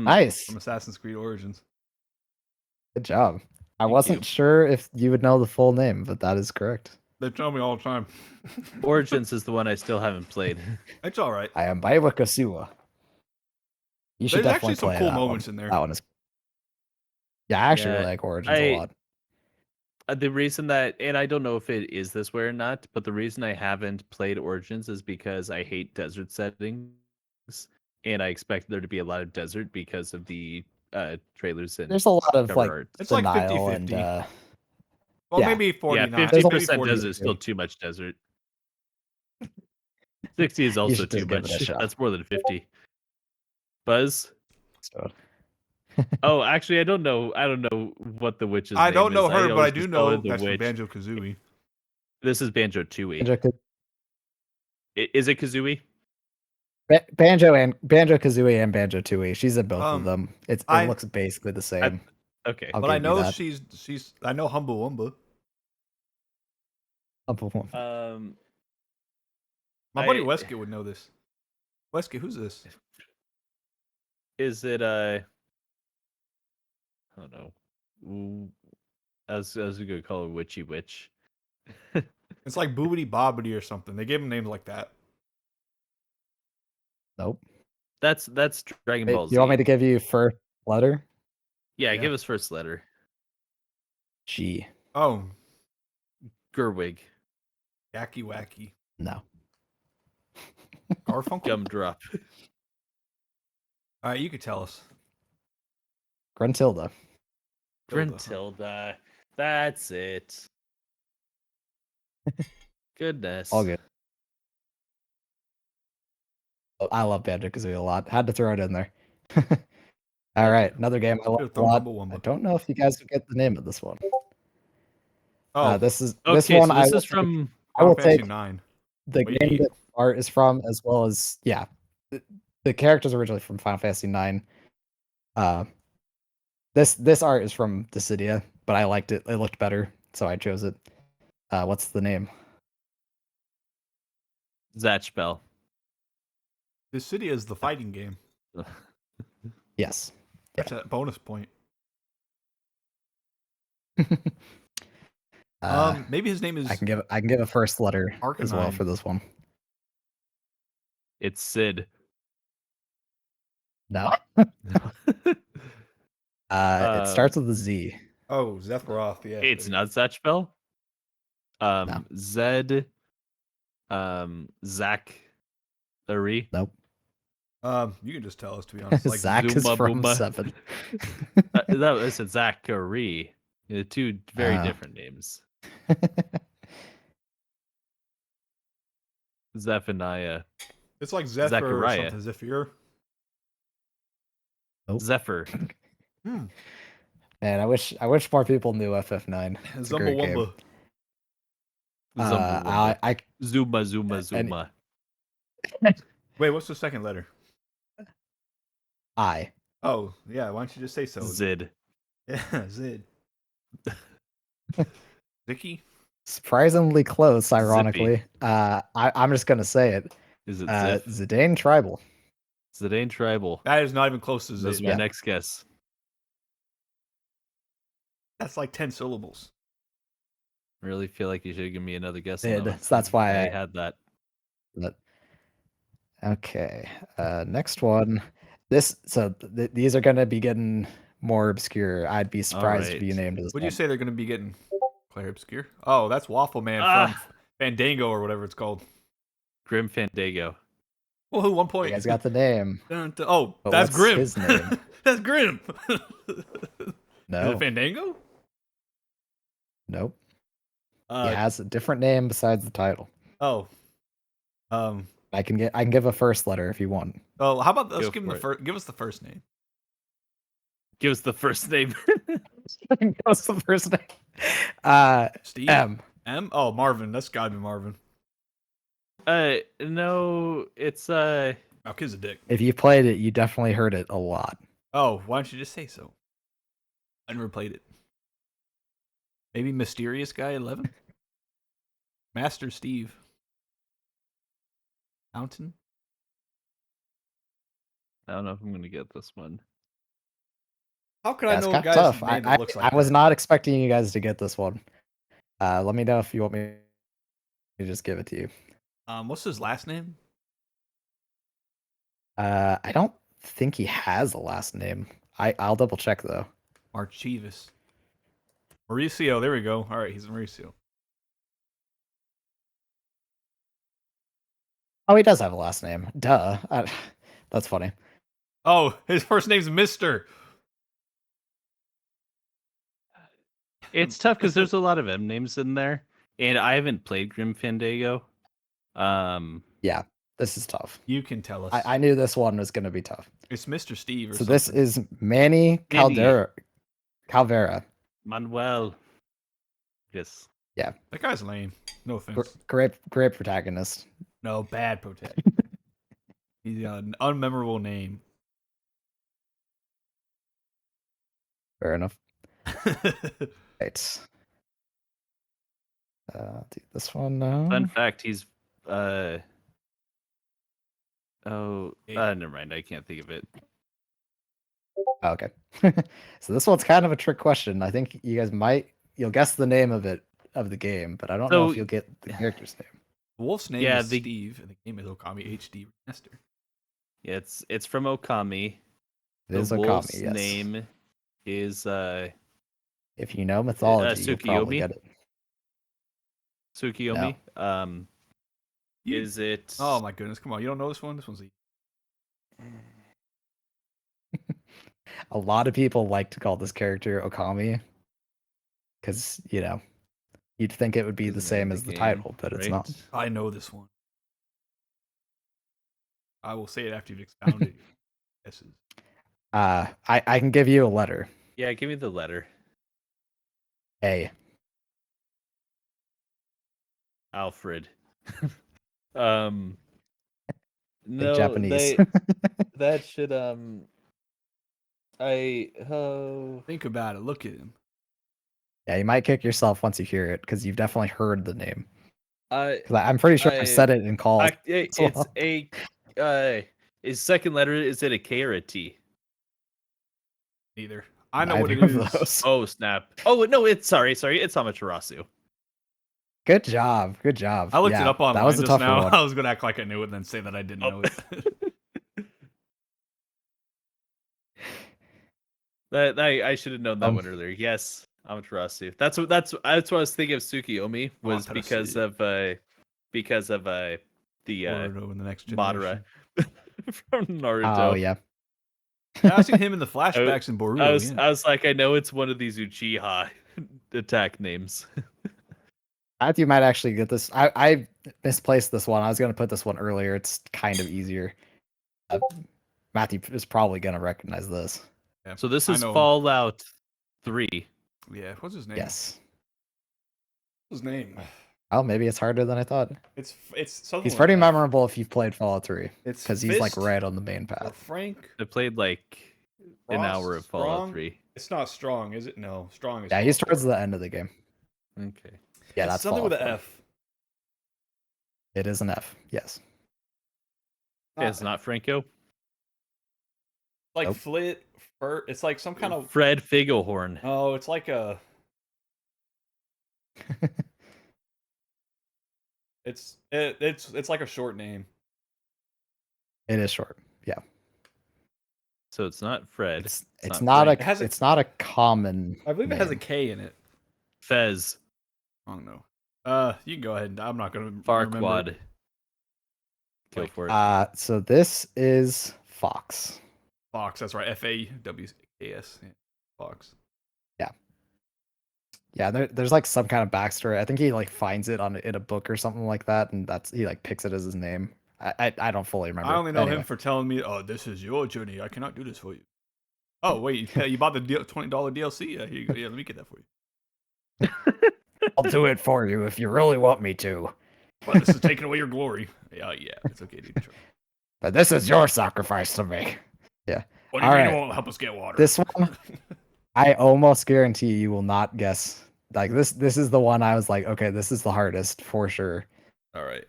Nice. from Assassin's Creed Origins. Good job. I Thank wasn't you. sure if you would know the full name, but that is correct. They tell me all the time. Origins is the one I still haven't played. It's all right. I am Baiwa Kasuwa. You should There's definitely actually some play cool that moments one. in there. That one is. Yeah, I actually Yeah, really like Origins a lot. The reason that, and I don't know if it is this way or not, but the reason I haven't played Origins is because I hate desert settings, and I expect there to be a lot of desert because of the trailers and There's a lot of cover like art. It's like denial 50-50. and Well, yeah. maybe 49. Yeah, There's a- maybe 50% 40. desert is still too much desert. 60 is also should too just give it a much. shot. That's more than 50. Buzz? So, Oh, actually, I don't know. I don't know what the witch's I name don't know is. her, but I always do just know call her that's from witch. Banjo Kazooie. This is Banjo Tooie. Banjo, Is it Kazooie? Banjo Kazooie and Banjo Tooie. She's in both of them. It I- looks basically the same. Okay. I'll But I give you know that. she's. I know Humble Wumba. My buddy I- Wesker would know this. Wesker, who's this? Is it I don't know. I was gonna call her Witchy Witch. It's like Boobity Bobbity or something. They gave him names like that. Nope. That's Dragon Hey, Ball Z. you want me to give you first letter? Yeah, Yeah. give us first letter. G. Oh, Gerwig. Yacky Wacky. No. Garfunkel. Gumdrop. All right, you could tell us. Gruntilda. Grintilda. That's it. Goodness. All good. I love Banjo Kazooie a lot. Had to throw it in there. All right, another game I love Should've a thrown lot. Humble Wumba. I don't know if you guys will get the name of this one. Oh, This is Okay, this one. so I this will is take- from I will Final Fantasy take 9. the Wait. game that art is from, as well as the characters originally from Final Fantasy 9. This art is from Dissidia, but I liked it. It looked better, so I chose it. What's the name? Zatchbell. This city is the fighting game. Yes. That's a bonus point. Uh, Maybe his name is. I can give a first letter as well Arcanine. for this one. It's Sid. No. No. It starts with a Z. Oh, Zephyroth. Yeah. It's not Zatchbell. No. Zed. Zach. Ari. Nope. You can just tell us, to be honest. Like, Zach is Zuma from Buma. 7. That was Zachary. Two very Oh. different names. Zephaniah. it's like Zephyr Zechariah. or something. Zephyr. Nope. Zephyr. Hmm. Man, I wish more people knew FF9. It's a great game. Zumbawumba. I Zuma. Wait, what's the second letter? I. Oh, yeah. Why don't you just say so? Zid. Yeah, Zid. Vicky? Surprisingly close, ironically. I'm just gonna say it. Is it Ziff? Zidane Tribal. Zidane Tribal. That is not even close to That's Zid. my next guess. That's like 10 syllables. Really feel like you should give me another guess. On Zid. that one. So that's why I had that. Okay. Next one. These are gonna be getting more obscure. I'd be surprised if you Alright. named this. Would you one. say they're going to be getting Claire Obscure? Oh, that's Waffle Man from Fandango or whatever it's called. Grim Fandango. Well, 1 point. You guys got the name. Oh, But that's what's Grim. his name? That's Grim. Is No. it Fandango? Nope. He has a different name besides the title. Oh. I can give a first letter if you want. Oh, how about let's Go give him for the first? Give us the first name. Give us the first name. What's the first name? Steve. M. M. Oh, Marvin. That's gotta be Marvin. No, it's Melchizedek. If you played it, you definitely heard it a lot. Oh, why don't you just say so? I never played it. Maybe Mysterious Guy 11. Master Steve. Mountain. I don't know if I'm gonna get this one. How could That's I know kind a of guy's tough. name that looks like I was that? not expecting you guys to get this one. Let me know if you want me to just give it to you. What's his last name? I don't think he has a last name. I'll double check though. Marchivas. Mauricio. There we go. All right, he's Mauricio. Oh, he does have a last name. Duh. That's funny. Oh, his first name's Mister. It's tough because there's a lot of M names in there, and I haven't played Grim Fandango. Yeah, this is tough. You can tell us. I knew this one was going to be tough. It's Mr. Steve or So something. this is Manny Calvera. Manuel. Yes. Yeah. That guy's lame. No offense. Great protagonist. No, bad protagonist. He's got an unmemorable name. Fair enough. Right. Do this one now. Fun fact: he's never mind. I can't think of it. Oh, okay. So this one's kind of a trick question. I think you guys you'll guess the name of the game, but I don't know if you'll get the character's name. The wolf's name is Steve, and the game is Okami HD Remaster. Yeah, it's from Okami. It is wolf's Okami, yes. name is if you know mythology, you'll probably Tsukiyomi? get it. Tsukiyomi. Is it? Oh my goodness! Come on, you don't know this one? This one's easy. A lot of people like to call this character Okami because you'd think it would be the same as the title, but it's not. I know this one. I will say it after you've expounded your guesses. I can give you a letter. Yeah, give me the letter. A. Alfred. No, Japanese. that should Think about it. Look at him. Yeah, you might kick yourself once you hear it because you've definitely heard the name. 'Cause I'm pretty sure I've said it in calls. It's his second letter. Is it a K or a T? Neither. I know what it Neither is. of those. Oh snap! Oh no, it's sorry. It's Amaterasu. Good job. I looked it up online that was a just tough now. one. I was gonna act like I knew it and then say that I didn't know it. I should have known that one earlier. Yes, Amaterasu. That's what I was thinking of. Tsukiyomi was because of the Boruto in the next Madara generation. from Naruto. Oh yeah. Yeah, I've seen him in the flashbacks in Boruto. I was like, I know it's one of these Uchiha attack names. Matthew might actually get this. I misplaced this one. I was going to put this one earlier. It's kind of easier. Matthew is probably going to recognize this. Yeah, so this is Fallout 3. Yeah, what's his name? Yes. What's his name? Oh, maybe it's harder than I thought. It's something. He's like pretty that. memorable if you've played Fallout 3. It's because he's like right on the main path. Frank. I played like an hour of Fallout 3. It's not Strong, is it? No, Strong is. Yeah, he's towards the end of the game. Okay. Yeah, it's that's something Fallout with an 4. F. It is an F. Yes. It's not Franco. Like Nope. Flit. It's like some kind of Fred Figglehorn. Oh, it's like a. It's like a short name. It is short. Yeah. So it's not Fred. It's not Frank. it's not a common. I believe it has a name. K in it. Fez. I don't know. You can go ahead. I'm not gonna Farquaad. remember. Go for it. So this is Fox. Fox. That's right. F-A-W-A-S. Yeah. Fox. Yeah, there's like some kind of backstory. I think he like finds it in a book or something like that, and he like picks it as his name. I don't fully remember. I only know Anyway. him for telling me, "Oh, this is your journey. I cannot do this for you." Oh wait, you bought the $20 DLC? Yeah, here you go. Yeah, let me get that for you. I'll do it for you if you really want me to. But this is taking away your glory. Yeah, it's okay, dude. But this is your sacrifice to me. Yeah. What do you mean it won't help us get water? This one, I almost guarantee you will not guess. Like this is the one I was like, okay, this is the hardest for sure. All right.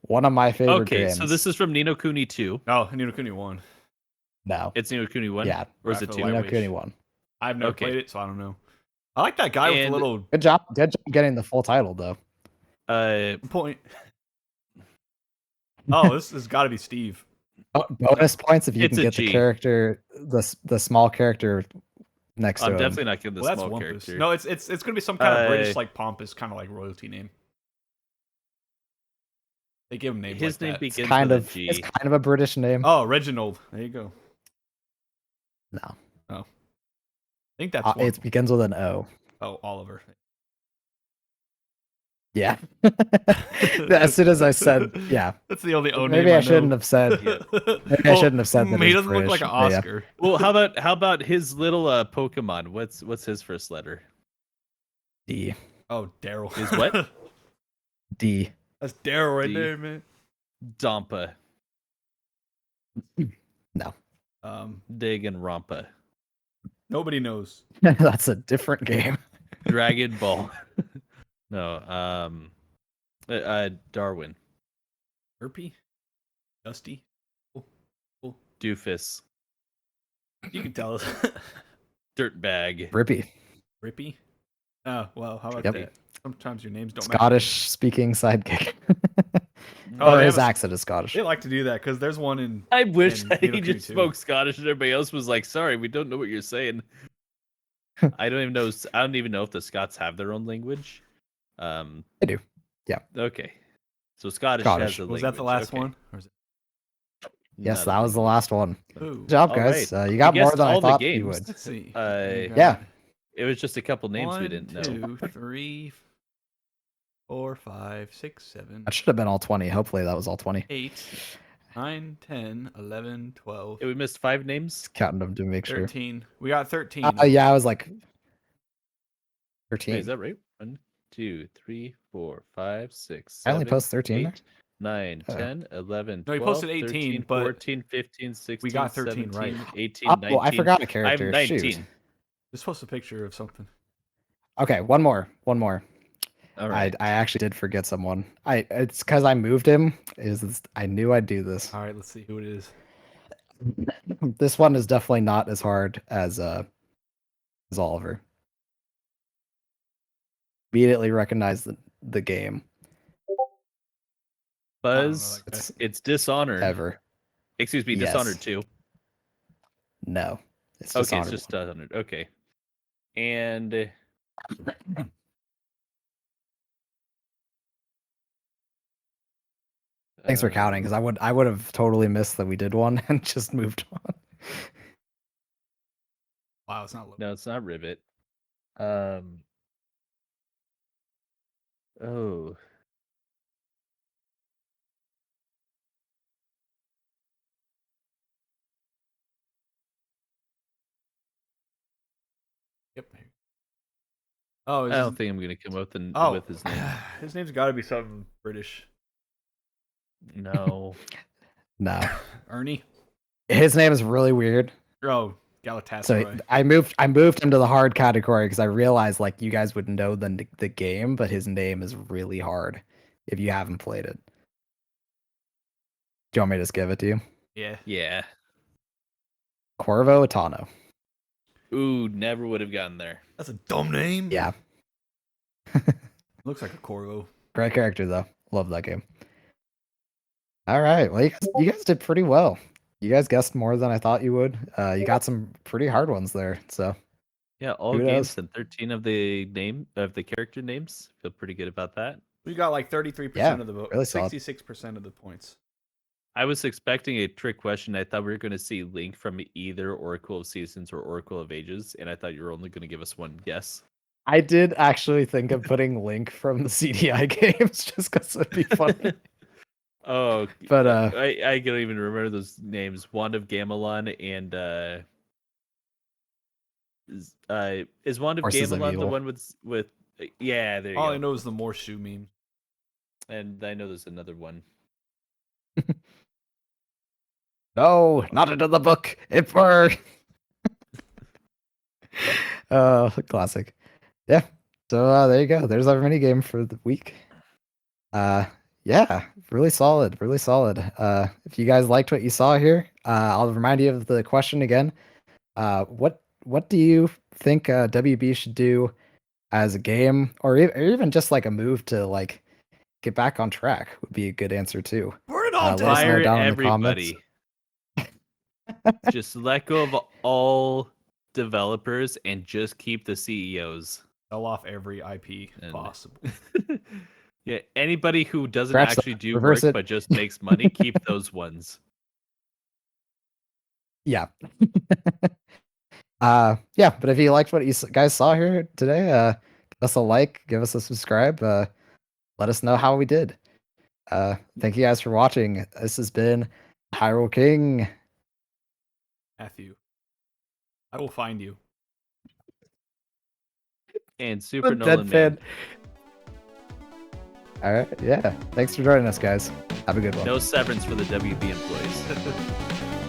One of my favorite games. So this is from Ni no Kuni 2. Oh, Ni no Kuni 1. No. It's Ni no Kuni 1? Yeah. Or is it 2? Ni no Kuni 1. I've never played it, so I don't know. I like that guy with the little... Good job getting the full title, though. Point. Oh, this has got to be Steve. Bonus points if you can get the character, the small character next to him. I'm definitely not getting the small Wampus. character. No, it's gonna be some kind of British, like pompous, kind of like royalty name. They give him names. His like name that. begins kind with of a G. It's kind of a British name. Oh, Reginald. There you go. No. Oh. I think that's it begins with an O. Oh, Oliver. Yeah. As soon as I said, yeah. That's the only O name. Maybe I shouldn't have said. Maybe I shouldn't have said that. He doesn't look like an Oscar. Yeah. Well, how about his little Pokemon? What's his first letter? D. Oh, Daryl. Is what? D. That's Daryl right there, man. Dompa. No. Dig and Rampa. Nobody knows. That's a different game. Dragon Ball. No. Darwin. Herpy. Dusty. Oh. Doofus. You can tell us. Dirtbag. Rippy. Oh, well, how about that? Sometimes your names don't Scottish speaking sidekick. Oh, or his accent is Scottish. They like to do that because there's one in. I wish he just spoke Scottish and everybody else was like, "Sorry, we don't know what you're saying." I don't even know if the Scots have their own language. They do. Yeah. Okay. So Scottish has a language. Was that the last one? Or is it... Yes, that was the last one. Ooh. Good job, guys. Right. You got more than I thought you would. Let's see. Yeah. It was just a couple names we didn't know. 1, 2, 3, 4, 5, 6, 7. That should have been all 20. Hopefully that was all 20. 8, 9, 10, 11, 12. We missed 5 names. Just counting them to make 13. We got 13. Yeah, I was like 13. Wait, is that right? 1, 2, 3, 4, 5, 6, 7, I only posted 13. 8, 9, 10, 11, 12, no, he posted 18, 13, but 14, 15, 16, we got 13 17, right. 18, 19. Well, I forgot a character. I'm 19. Shoot. Just post a picture of something. Okay, one more. All right. I actually did forget someone. It's because I moved him. I knew I'd do this. All right, let's see who it is. This one is definitely not as hard as Oliver. Immediately recognize the game. Buzz. It's Dishonored. Ever. Excuse me, Yes. Dishonored 2. No, it's Okay, Dishonored. it's just 100. Okay, and Thanks for counting, because I would have totally missed that we did one and just moved on. Wow, it's not. No, it's not Rivet. Oh, Yep. Oh, I don't think I'm gonna come up with his name. His name's got to be something British. No. No, Ernie. his name is really weird. Oh, So Galatasaray. I moved him to the hard category because I realized like you guys would know the game, but his name is really hard if you haven't played it. Do you want me to just give it to you? Yeah. Yeah. Corvo Atano. Ooh, never would have gotten there. That's a dumb name. Yeah, Looks like a Corvo. great character though. Love that game. All right, well you guys did pretty well. You guys guessed more than I thought you would. You got some pretty hard ones there. So Yeah, all Kudos. games and 13 of the character names. Feel pretty good about that. We got like 33% Yeah, of the vote. really solid. 66% of the points. I was expecting a trick question. I thought we were going to see Link from either Oracle of Seasons or Oracle of Ages, and I thought you were only going to give us one guess. I did actually think of putting Link from the CDI games just because it'd be funny. Oh, But I don't even remember those names. Wand of Gamelon and is Wand of Forces of Gamelon the Evil. one with yeah, there you All go. I know is the more shoe meme. And I know there's another one. no, not into the book. It burned. Classic. Yeah. So there you go. There's our mini game for the week. Yeah, really solid, really solid. If you guys liked what you saw here, I'll remind you of the question again. What do you think WB should do as a game, or even just like a move to like get back on track would be a good answer too. Burn it all Let us know Fire down in the comments. everybody. Just let go of all developers and just keep the CEOs. Sell off every IP And- possible. Yeah, anybody who doesn't Scratch that, actually do work reverse it. but just makes money, keep those ones. Yeah. Yeah, but if you liked what you guys saw here today, give us a like, give us a subscribe, let us know how we did. Thank you guys for watching. This has been Hyrule King. Matthew, I will find you. And Super The Nolan Man. deadpan. All right, yeah. Thanks for joining us, guys. Have a good one. No severance for the WB employees.